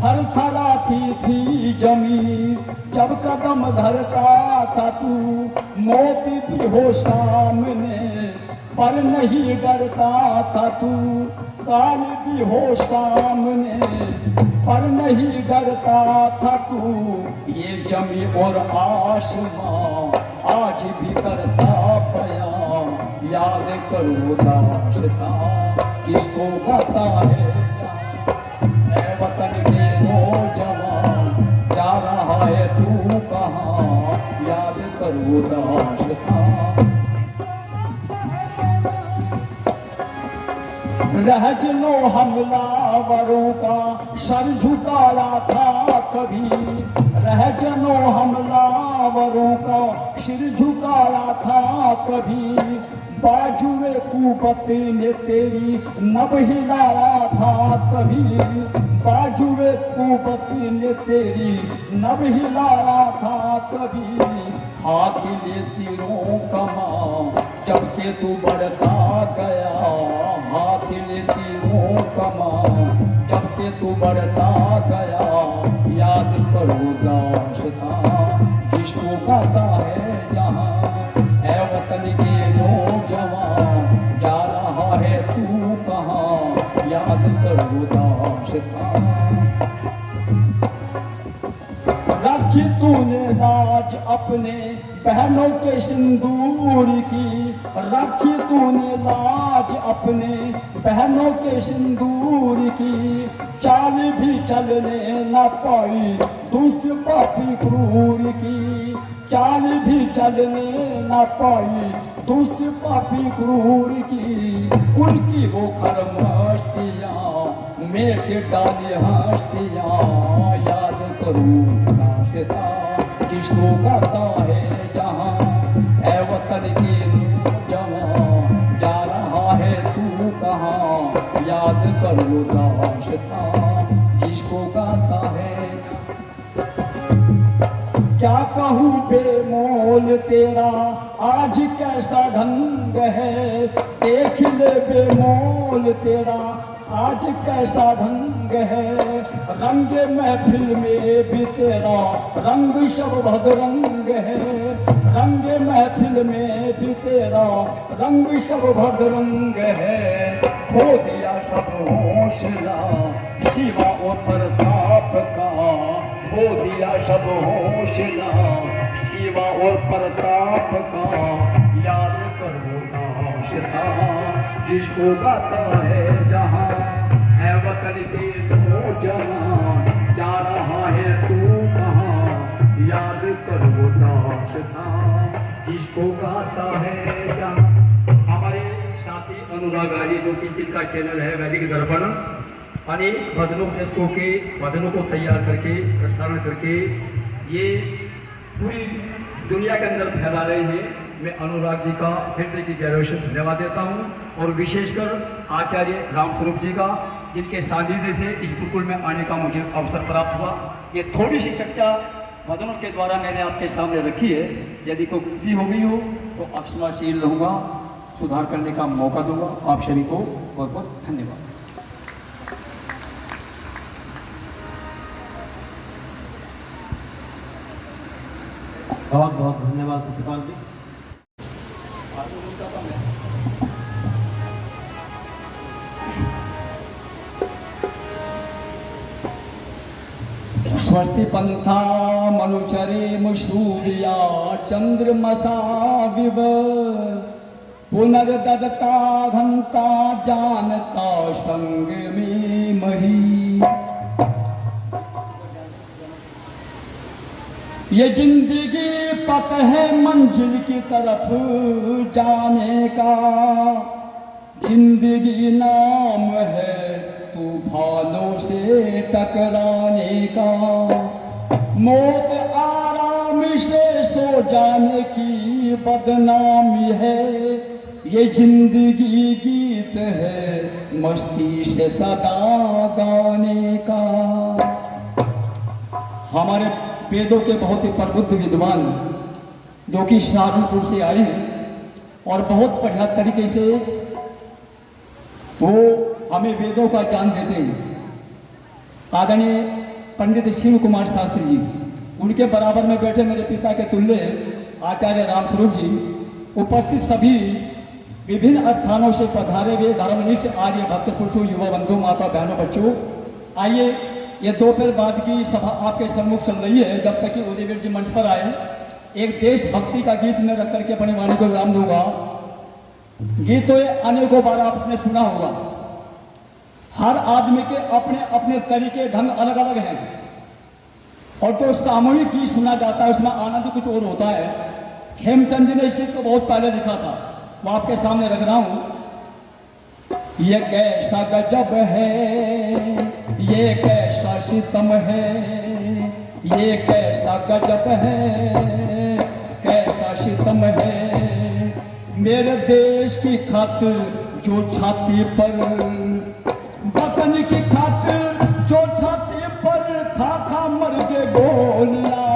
थरथराती थी जमी जब कदम धरता था तू। मौत भी हो सामने पर नहीं डरता था तू, काल भी हो सामने पर नहीं डरता था तू। ये जमी और आसमां आज भी करता बयां, याद करो दास्तां किसको गाता है जहाँ। ऐ वतन के नौजवान, जा रहा है तू कहाँ, याद करो दास्तां। रहजनो हमलावरों का सर झुकाया था कभी, रहजनो हमलावरों का सिर झुकाया था कभी। बाजुए कुबत ने तेरी नभ हिलाया था कभी, बाजुए कुबत ने तेरी नभ हिलाया था कभी। हाथ ले तीरों कमा जबकि तू बढ़ता गया, हाथ ले तीरों कमा जबकि तू बढ़ता गया। याद करो दास्तां जिसको गाता है जहाँ। ऐ वतन के नौजवान, जा रहा है तू कहाँ, याद करो दास्तां। रखी तूने लाज अपने बहनों के सिंदूर की, रखी तूने लाज अपने बहनों के सिंदूर की। चाल भी चलने न पाई दुष्ट पापी क्रूर की, चाल भी चलने न पाई दुष्ट पापी क्रूर की। उनकी वो खरमस्तियाँ मेट डाली हस्तियाँ, याद करूँ दास्तां जिसको गाता है जहाँ। ऐ वतन के नौजवान, जा रहा है तू कहाँ, याद करो दास्तां जिसको गाता है। क्या कहूँ बेमोल तेरा आज कैसा ढंग है, देख ले बेमोल तेरा आज कैसा ढंग है। रंग महफिल में भी तेरा रंग सब भदरंग है, रंग महफिल में भी तेरा रंग सब भदरंग है। खो दिया सब हौसला शिवा और प्रताप का, खो दिया सब हौसला शिवा और प्रताप का। याद करो दास्तां जिसको गाता है जहाँ। पर वो दास था जिसको गाता है जहां। हमारे साथी अनुराग आर्य जो कि जिनका चैनल है वैदिक दर्पण, यानी भजनों को तैयार करके प्रसारण करके ये पूरी दुनिया के अंदर फैला रहे हैं। मैं अनुराग जी का हृदय की गहराई से धन्यवाद देता हूँ और विशेषकर आचार्य रामस्वरूप जी का, जिनके सानिध्य से इस गुरुकुल में आने का मुझे अवसर प्राप्त हुआ। ये थोड़ी सी चर्चा भजनों के द्वारा मैंने आपके सामने रखी है। यदि कोई गलती हो गई हो तो क्षमाशील रहूँगा, सुधार करने का मौका दूंगा। आप सभी को बहुत बहुत धन्यवाद। बहुत बहुत धन्यवाद सत्यपाल जी। स्वस्ति पंथा मनुचरे मुशूरिया चंद्रमसा विव पुनर्दत्ता घंटा जानता संग में मही। ये जिंदगी पथ है मंजिल की तरफ जाने का, जिंदगी नाम है तूफानों से टकराने का। मौत आराम से सो जाने की बदनामी है, ये जिंदगी गीत है मस्ती से सदा गाने का। हमारे वेदों के बहुत ही प्रबुद्ध विद्वान जो कि सहारनपुर से आए हैं और बहुत बढ़िया तरीके से वो हमें वेदों का ज्ञान देते हैं। आदरणीय पंडित शिव कुमार शास्त्री जी, उनके बराबर में बैठे मेरे पिता के तुल्य आचार्य रामस्वरूप जी, उपस्थित सभी विभिन्न स्थानों से पधारे हुए धर्मनिष्ठ आर्य भक्त पुरुषों, युवा बंधु, माता बहनों, बच्चों, आइए ये दोपहर बाद की सभा आपके सम्मुख चल रही है। जब तक कि उदयवीर जी मंच पर आए, एक देशभक्ति का गीत में रख करके अपनी वाणी को विराम दूंगा। गीत तो ये अनेकों बार आपने सुना होगा। हर आदमी के अपने अपने तरीके ढंग अलग अलग हैं और जो सामूहिक गीत सुना जाता है उसमें आनंद कुछ और होता है। हेमचंद जी ने इस गीत को बहुत पहले लिखा था, वो आपके सामने रख रहा हूं। ये कैसा गजब है, ये कैसा सितम है, ये कैसा गजब है, कैसा सितम है। मेरे देश की खातिर जो छाती पर, वतन की खातिर जो छाती पर खा खा मर के गोलियां,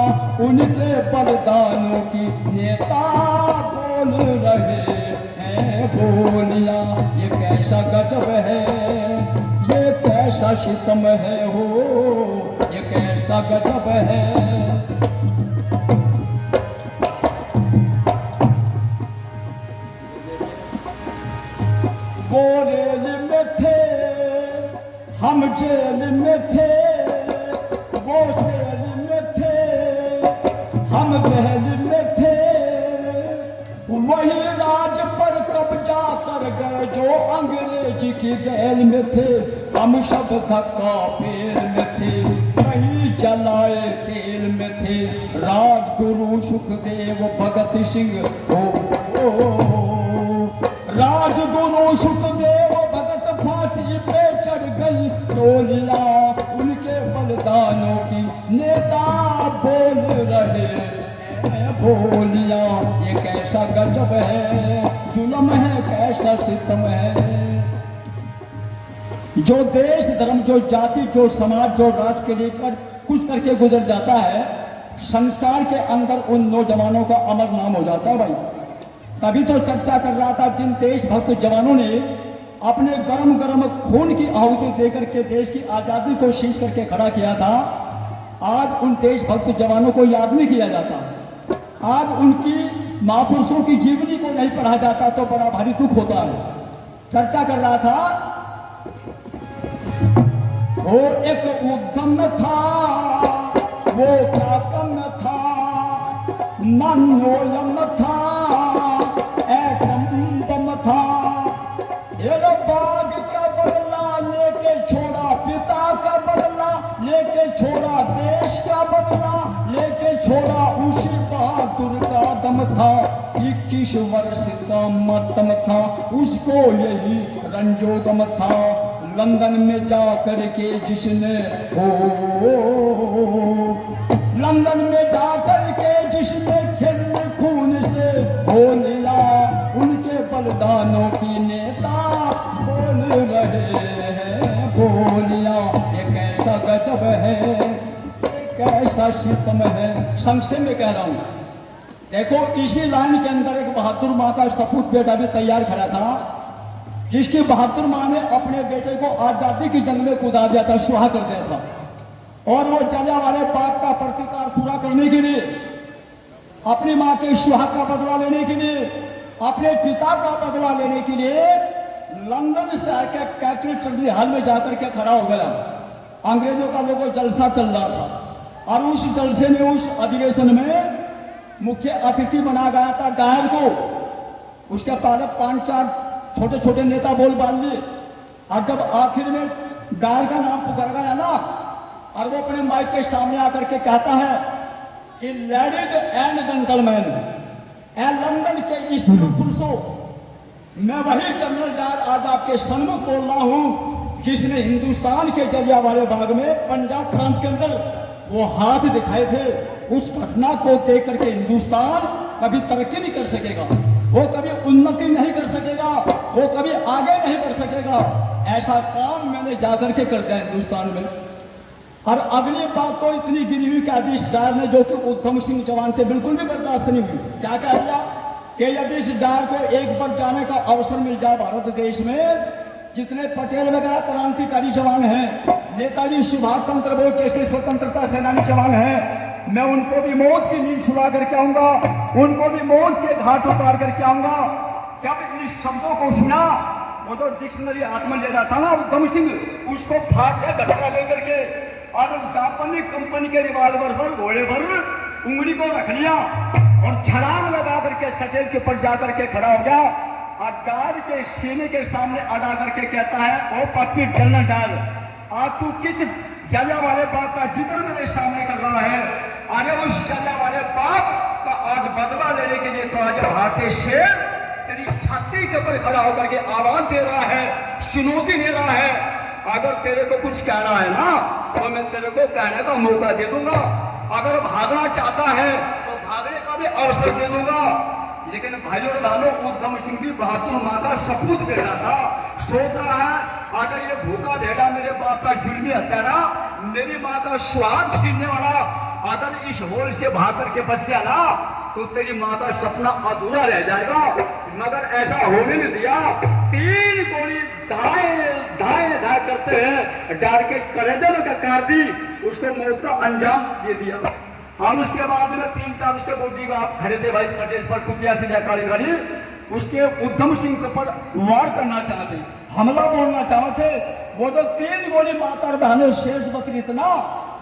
उनके बलिदानों की नेता बोल रहे हैं बोलियां। ये कैसा गजब है, ये कैसा सितम है, हो ये कैसा गजब है। वो रेल में थे, हम जेल में थे, वो सेल में थे, हम जेल में थे। वही राज पर कब्जा कर गए जो अंग्रेजी की जेल में थे। हम सब धक्का पेल में थे, वही जलाए तेल में थे। राजगुरु सुखदेव भगत सिंह राजगुरु सुखदेव भगत फांसी पे चढ़ गई टोलियां, उनके बलिदानों की नेता बोल रहे हैं बोलियां। ये कैसा गजब है, जुल्म है, कैसा सितम है। जो देश धर्म, जो जाति, जो समाज, जो राज के लिए कुछ करके गुजर जाता है, संसार के अंदर उन नौजवानों का अमर नाम हो जाता है भाई। तभी तो चर्चा कर रहा था, जिन देशभक्त जवानों ने अपने गरम गरम खून की आहुति देकर के देश की आजादी को शीश करके खड़ा किया था, आज उन देशभक्त जवानों को याद नहीं किया जाता। आज उनकी महापुरुषों की जीवनी को नहीं पढ़ा जाता तो बड़ा भारी दुख होता है। चर्चा कर रहा था, वो एक उद्यम था, वो क्या कम था, मनोयम था, एटम बम था। ये बाग का बदला लेके छोड़ा, पिता का बदला लेके छोड़ा, देश का बदला लेके छोड़ा उसी बहादुर का दम था, 21 वर्ष का मतम था, उसको यही रंजोगम था। लंदन में जा करके जिसने लंदन में जा करके जिसने खेल खून से हो लिया, उनके बलिदानों की नेता बोल रहे हैं बोलिया। ये कैसा गजब है, कैसा सितम है। संक्षेप में कह रहा हूं, देखो इसी लाइन के अंदर एक बहादुर माँ का सपूत बेटा भी तैयार खड़ा था, जिसकी बहादुर माँ ने अपने बेटे को आजादी की जंग में कूदा दिया था, सुहा कर दिया था। और वो जलियांवाले बाग का प्रतिकार पूरा करने के लिए, अपनी माँ के सुहाग का बदला लेने के लिए, अपने पिता का बदला लेने के लिए लंदन शहर के कैथेड्रल हॉल में जाकर के खड़ा हो गया। अंग्रेजों का वो जलसा चल रहा था और उस जलसे में, उस अधिवेशन में मुख्य अतिथि बना गया था डायर को। उसके पहले 5-4 छोटे छोटे नेता बोल बाल लिए, और जब आखिर में डायर का नाम पुकार गया ना, और वो अपने माइक के सामने आकर के कहता है कि ladies and gentleman and London के स्त्री पुरुषों, मैं वही जनरल डायर आज आपके सम्मुख बोल रहा हूं जिसने हिंदुस्तान के जलियांवाले बाग में पंजाब प्रांत के अंदर वो हाथ दिखाए थे। उस घटना को देख करके हिंदुस्तान कभी तरक्की नहीं कर सकेगा, वो कभी उन्नति नहीं कर सकेगा, वो कभी आगे नहीं बढ़ सकेगा। ऐसा काम मैंने जाकर के कर दिया हिंदुस्तान में। और अगली बात तो इतनी गिरी हुई कि इस डायर ने, जो कि उधम सिंह जवान से बिल्कुल भी बर्दाश्त नहीं हुई, क्या कह दिया कि यदि इस डायर को एक बार जाने का अवसर मिल जाए भारत देश में, जितने पटेल वगैरह क्रांतिकारी जवान हैं, नेताजी सुभाष चंद्र बोस जैसे स्वतंत्रता सेनानी जवान हैं, मैं उनको भी मौत की नींद सुला करके आऊंगा, उनको भी मौत के घाट उतार करके आऊंगा। जब इस शब्दों को सुना, वो तो डिक्शनरी हाथ में ले रहा था ना उधम सिंह, उसको फाड़ के गठरा लेकर के और जापानी कंपनी के रिवाल्वर पर घोड़े पर उंगली को रख लिया और छलांग लगा करके स्टेज के ऊपर जाकर के खड़ा हो गया और डायर के सीने के सामने अड़ा करके कहता है, ओ पप्पी जनरल डायर, आज तू किस जलियांवाले बाग का जिक्र मेरे सामने कर रहा है? अरे उस जलियांवाले बाग का आज बदला लेने के लिए तो आज भारतीय शेर तेरी छाती के ऊपर खड़ा होकर के आवाज दे रहा है, चुनौती दे रहा है। अगर तेरे को कुछ कहना है ना, तो मैं तेरे को कहने का मौका दे दूंगा। अगर भागना चाहता है तो भागने का भी अवसर दे दूंगा। लेकिन भाइयों और बहनों, उधम सिंह भी बहादुर माँ का सपूत बेटा था। सोच रहा है, अगर ये भूखा ढेला मेरे बाप का जुल्मी हत्यारा, मेरी माँ का सुहाग छीनने वाला अगर इस होल से भाग करके बच गया ना, तो तेरी माँ का सपना अधूरा रह जाएगा। मगर ऐसा होने नहीं दिया। 3 गोली दाएं करते हैं, डार के कलेजे में टक्कर दी, उसको मौत का अंजाम दे दिया। हम उसके बाद में 3-4 उसके बॉडी का आप खड़े थे भाई स्टेज पर, कुतिया सीधा काली गाड़ी, उसके उधम सिंह के ऊपर वार करना चाहते, हमला बोलना चाहते। वो तो 3 गोली माता और बहनों शेष बच रही इतना,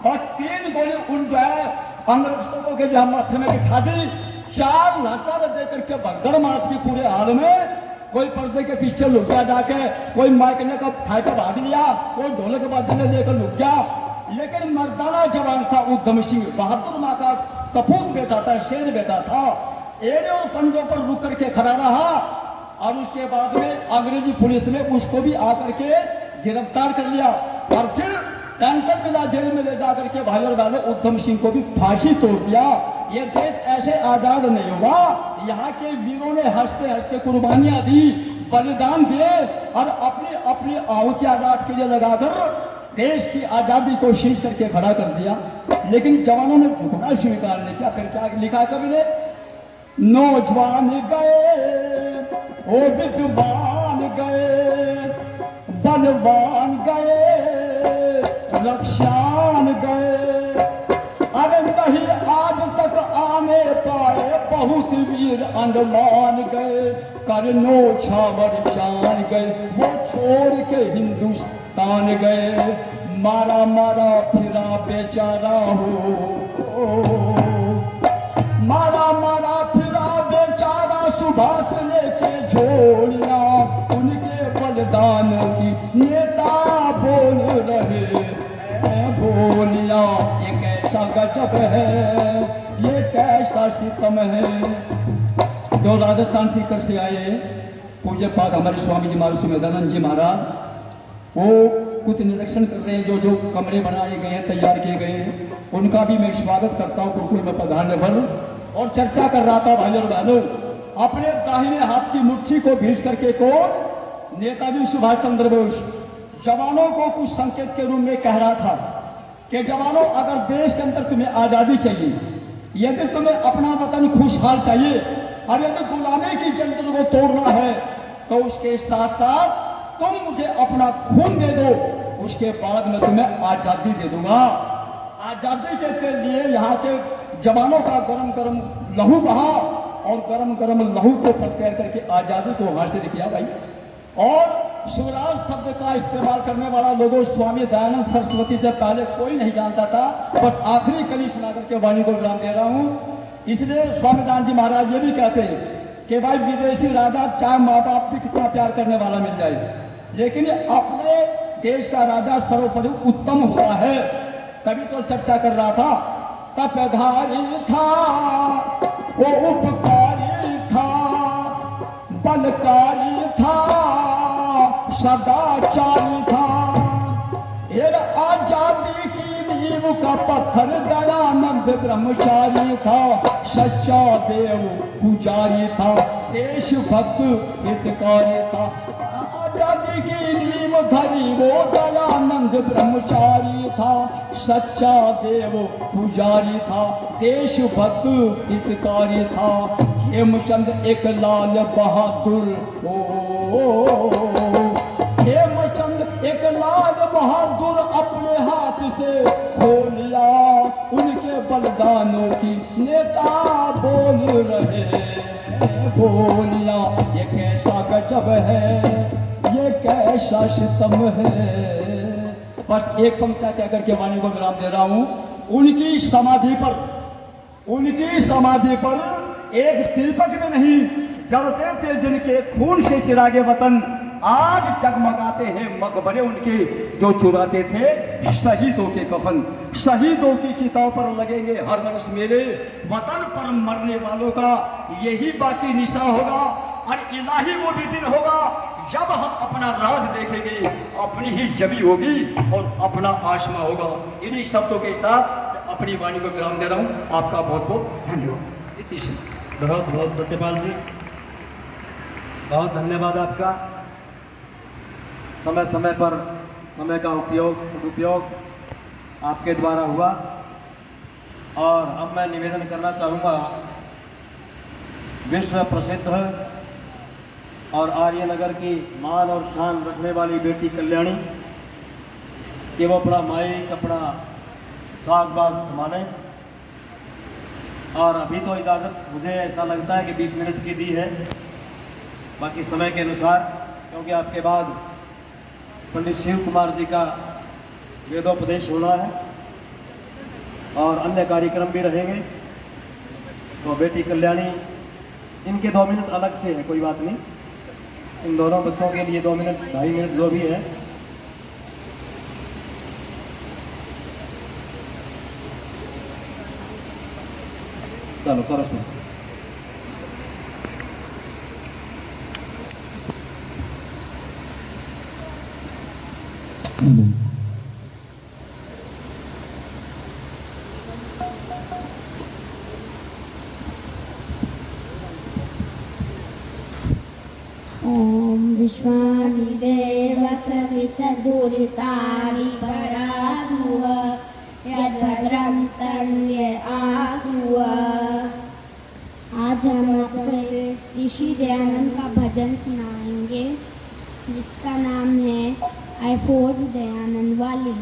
और 3 गोली उन जो है अंग्रेजों के जो माथे में दिखा दी। 4 लाशा दे करके भगदड़ मार्च की पूरे हाल में, कोई पर्दे के पीछे लुक गया जाके, कोई माइकने का खाए का भाग लिया, कोई ढोलक बाजने लेकर लुक गया। लेकिन मर्दाना जवान था उधम सिंह, बहादुर माँ का सपूत बेटा था, शेर बेटा था। एड़े और पंजों पर रुक करके खड़ा रहा और उसके बाद में अंग्रेजी पुलिस ने उसको भी आकर के गिरफ्तार कर लिया और फिर टैंकर मिला जेल में ले जाकर के भाई और बहनों उधम सिंह को भी फांसी तोड़ दिया। ये देश ऐसे आजाद नहीं हुआ, यहाँ के वीरों ने हंसते हंसते कुर्बानियां दी, बलिदान दिए और अपनी अपनी आहुति आजाद के लिए लगाकर देश की आजादी को शीश करके खड़ा कर दिया। लेकिन जवानों ने झुकना स्वीकार नहीं किया। फिर क्या लिखा कवि ने, नौजवान गए ओ विद्वान गए, बलवान गए रक्षान गए, अरे नहीं आज तक आने पाए बहुत वीर अंडमान गए, करनो छावर जान गए वो छोड़ के हिंदुस्तान गए, मारा मारा फिरा बेचारा हो, मारा मारा फिरा बेचारा सुभाष लेके झोलिया, उनके बलिदानों की नेता बोल रहे हैं बोलिया। ये कैसा गजब है, कैसा सितम है। जो राजस्थान सीकर से आए पूज्य पाद हमारे स्वामी जी महाराज सुमेधानंद जी महाराज, वो कुछ निरीक्षण कर रहे हैं। जो जो कमरे बनाए गए हैं, तैयार किए गए हैं, उनका भी मैं स्वागत करता हूँ गुरुकुल में पधारने पर। और चर्चा कर रहा था भाई और बहनों, अपने दाहिने हाथ की मुट्ठी को भींच करके कौन, नेताजी सुभाष चंद्र बोस जवानों को कुछ संकेत के रूप में कह रहा था कि जवानों, अगर देश के अंदर तुम्हें आजादी चाहिए, यदि तुम्हें अपना वतन खुशहाल चाहिए, और यदि गुलामी की जंजीर को तोड़ना है, तो उसके साथ साथ तुम मुझे अपना खून दे दो, उसके बाद मैं तुम्हें आजादी दे दूंगा। आजादी के लिए यहाँ के जवानों का गरम गरम लहू बहा, और गरम गरम लहू को प्रत्यार करके आजादी को हासिल किया भाई। और स्वराज शब्द का इस्तेमाल करने वाला लोगों स्वामी दयानंद सरस्वती से पहले कोई नहीं जानता था। बस आखिरी कली सुना करके वाणी को विराम दे रहा हूँ। इसलिए स्वामी दयानंद जी महाराज ये भी कहते हैं कि भाई विदेशी राजा चाहे माँ बाप भी कितना प्यार करने वाला मिल जाए, लेकिन अपने देश का राजा सर्वोपरि उत्तम होता है। तभी तो चर्चा कर रहा था, तपधारी था वो उपकारी था, बलकारी था सदाचारी था। ये आजादी की नींव का पत्थर दयानंद ब्रह्मचारी था, सच्चा देव पुजारी था, देशभक्त हितकारी था। आजादी की नींव धरी वो दयानंद ब्रह्मचारी था, सच्चा देव पुजारी था, देशभक्त हितकारी था। हेमचंद एक लाल बहादुर, हेमचंद एक लाल बहादुर अपने हाथ से खोलिया, उनके बलिदानों की नेता बोल रहे बोलिया। ये कैसा गजब है, ये कैसा सितम है। बस एक पंक्ति कह करके वाणी को विराम दे रहा हूं। उनकी समाधि पर एक तिलक में नहीं जलते थे जिनके खून से चिरागे वतन, आज जगमगाते हैं मकबरे उनके जो चुराते थे शहीदों के कफन। शहीदों की चिताओं पर लगेंगे हर वर्ष मेरे, वतन पर मरने वालों का यही बाकी निशा होगा। और इलाही वो भी दिन होगा जब हम अपना राज देखेंगे, अपनी ही जमी होगी और अपना आशमा होगा। इन्हीं शब्दों के साथ अपनी वाणी को विराम दे रहा हूँ। आपका बहुत बहुत धन्यवाद। बहुत बहुत सत्यपाल जी, बहुत धन्यवाद आपका। समय समय पर समय का उपयोग सदुपयोग आपके द्वारा हुआ। और अब मैं निवेदन करना चाहूँगा, विश्व प्रसिद्ध और आर्यनगर की मान और शान रखने वाली बेटी कल्याणी कि वो अपना माइक अपना साजबाज संभालें। और अभी तो इजाज़त मुझे ऐसा लगता है कि 20 मिनट की दी है, बाकी समय के अनुसार, क्योंकि आपके बाद पंडित शिव कुमार जी का वेदोपदेश होना है और अन्य कार्यक्रम भी रहेंगे। तो बेटी कल्याणी, इनके 2 मिनट अलग से है, कोई बात नहीं। इन दोनों बच्चों के लिए 2 मिनट 2.5 मिनट जो भी है। चलो करो शुरू। ओम विश्वानि देव सवितर्दुरितानि परासुव यद्भद्रं तन्ये आसुव। आज हम आपको ऋषि दयानंद का भजन सुनाएंगे जिसका नाम है आई फौज दयानंद वाली।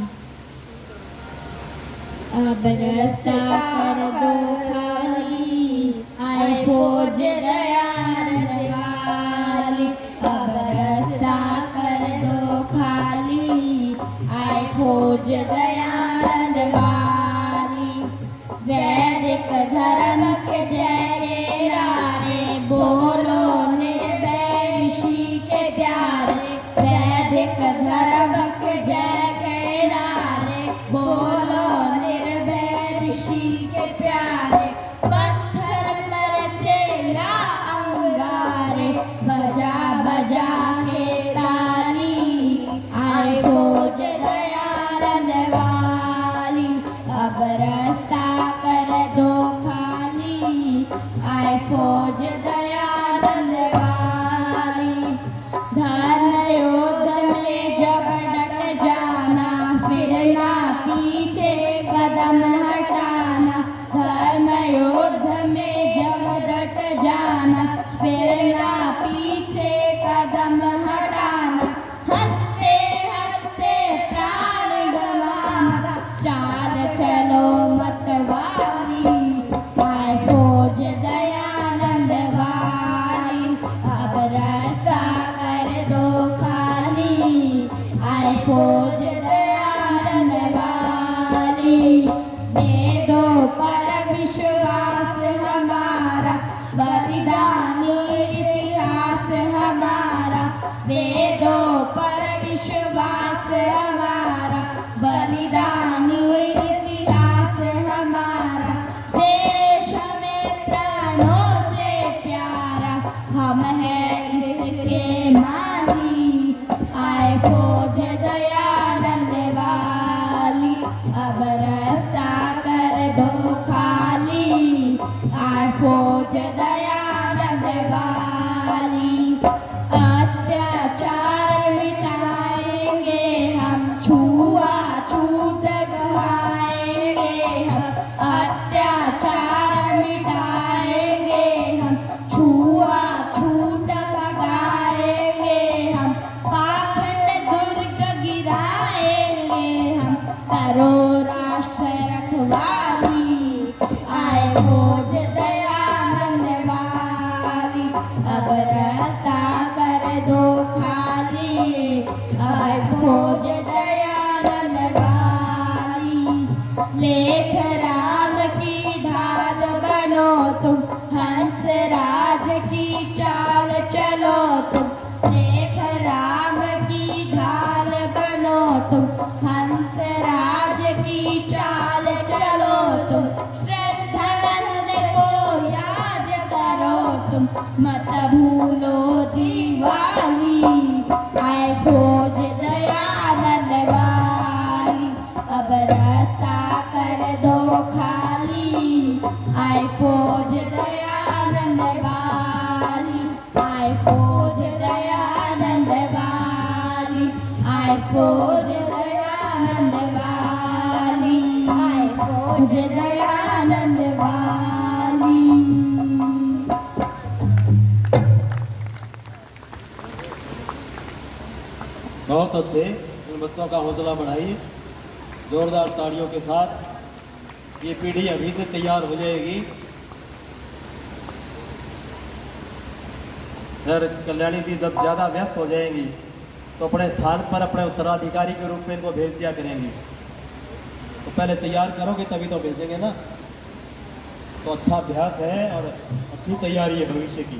अब रसा कर दो खाली आई फौज दयानंद वाली, अब रसा कर दो खाली आई फौज दयानंद वाली। वैदिक धर्म के जय रे बोलो निर्भय ऋषि के प्यारे, वैदिक धर्म के जय रे बोलो निर्भय ऋषि के प्यारे। आए फौज दयानंद वाली। धर्म युद्ध में जब डट जाना, फिर ना पीछे कदम हटाना। धर्म युद्ध में जब डट जाना, फिर ना पीछे कदम हटाना। हंसते हंसते प्राण गंवाना, चाल चलो मतवाली। आए फौज दयानंद वाली, अब रास्ता कर दो खाली। आए फौज दयानंद वाली। वेदों पर विश्वास हमारा, बलिदानी इतिहास हमारा। वेदों पर विश्वास हमारा, बलिदानी इतिहास हमारा। देश हमें प्राणों से प्यारा, हम हैं इसके माही। आए फौज दयानंद वाली, अब रास्ता कर दो खाली। आए फौज दयानंद वाली। अत्याचार मिटाएंगे हम, छुआछूत गिराएंगे हम। अत्याचार मिटाएंगे हम, छुआछूत भगाएंगे हम। पाखंड दुर्ग गिराएंगे हम, करो राष्ट्र रखवाली। आए फौज दयानंद वाली, अब रास्ता कर दो खाली। आए फौज दयानंद वाली। लेख राम की ढाल बनो तुम, हंस राज की चाल चलो तुम। लेख राम की ढाल बनो तुम, हंस राज की चाल चलो तुम। श्रद्धानंद को याद करो तुम, मत भूलो दीवाली। आए फौज दयानंद वाली, अब रास्ता कर दो खाली। आए फौज दयानंद वाली। आए फौज दयानंद वाली। आए फौज दयानंद वाली। आए फौज दयानंद वाली। बहुत अच्छे। इन बच्चों का हौसला बढ़ाइए जोरदार तालियों के साथ। ये पीढ़ी अभी से तैयार हो जाएगी। फिर कल्याणी जी जब ज़्यादा व्यस्त हो जाएंगी तो अपने स्थान पर अपने उत्तराधिकारी के रूप में इनको भेज दिया करेंगी। तो पहले तैयार करोगे तभी तो भेजेंगे ना। तो अच्छा अभ्यास है और अच्छी तैयारी है भविष्य की।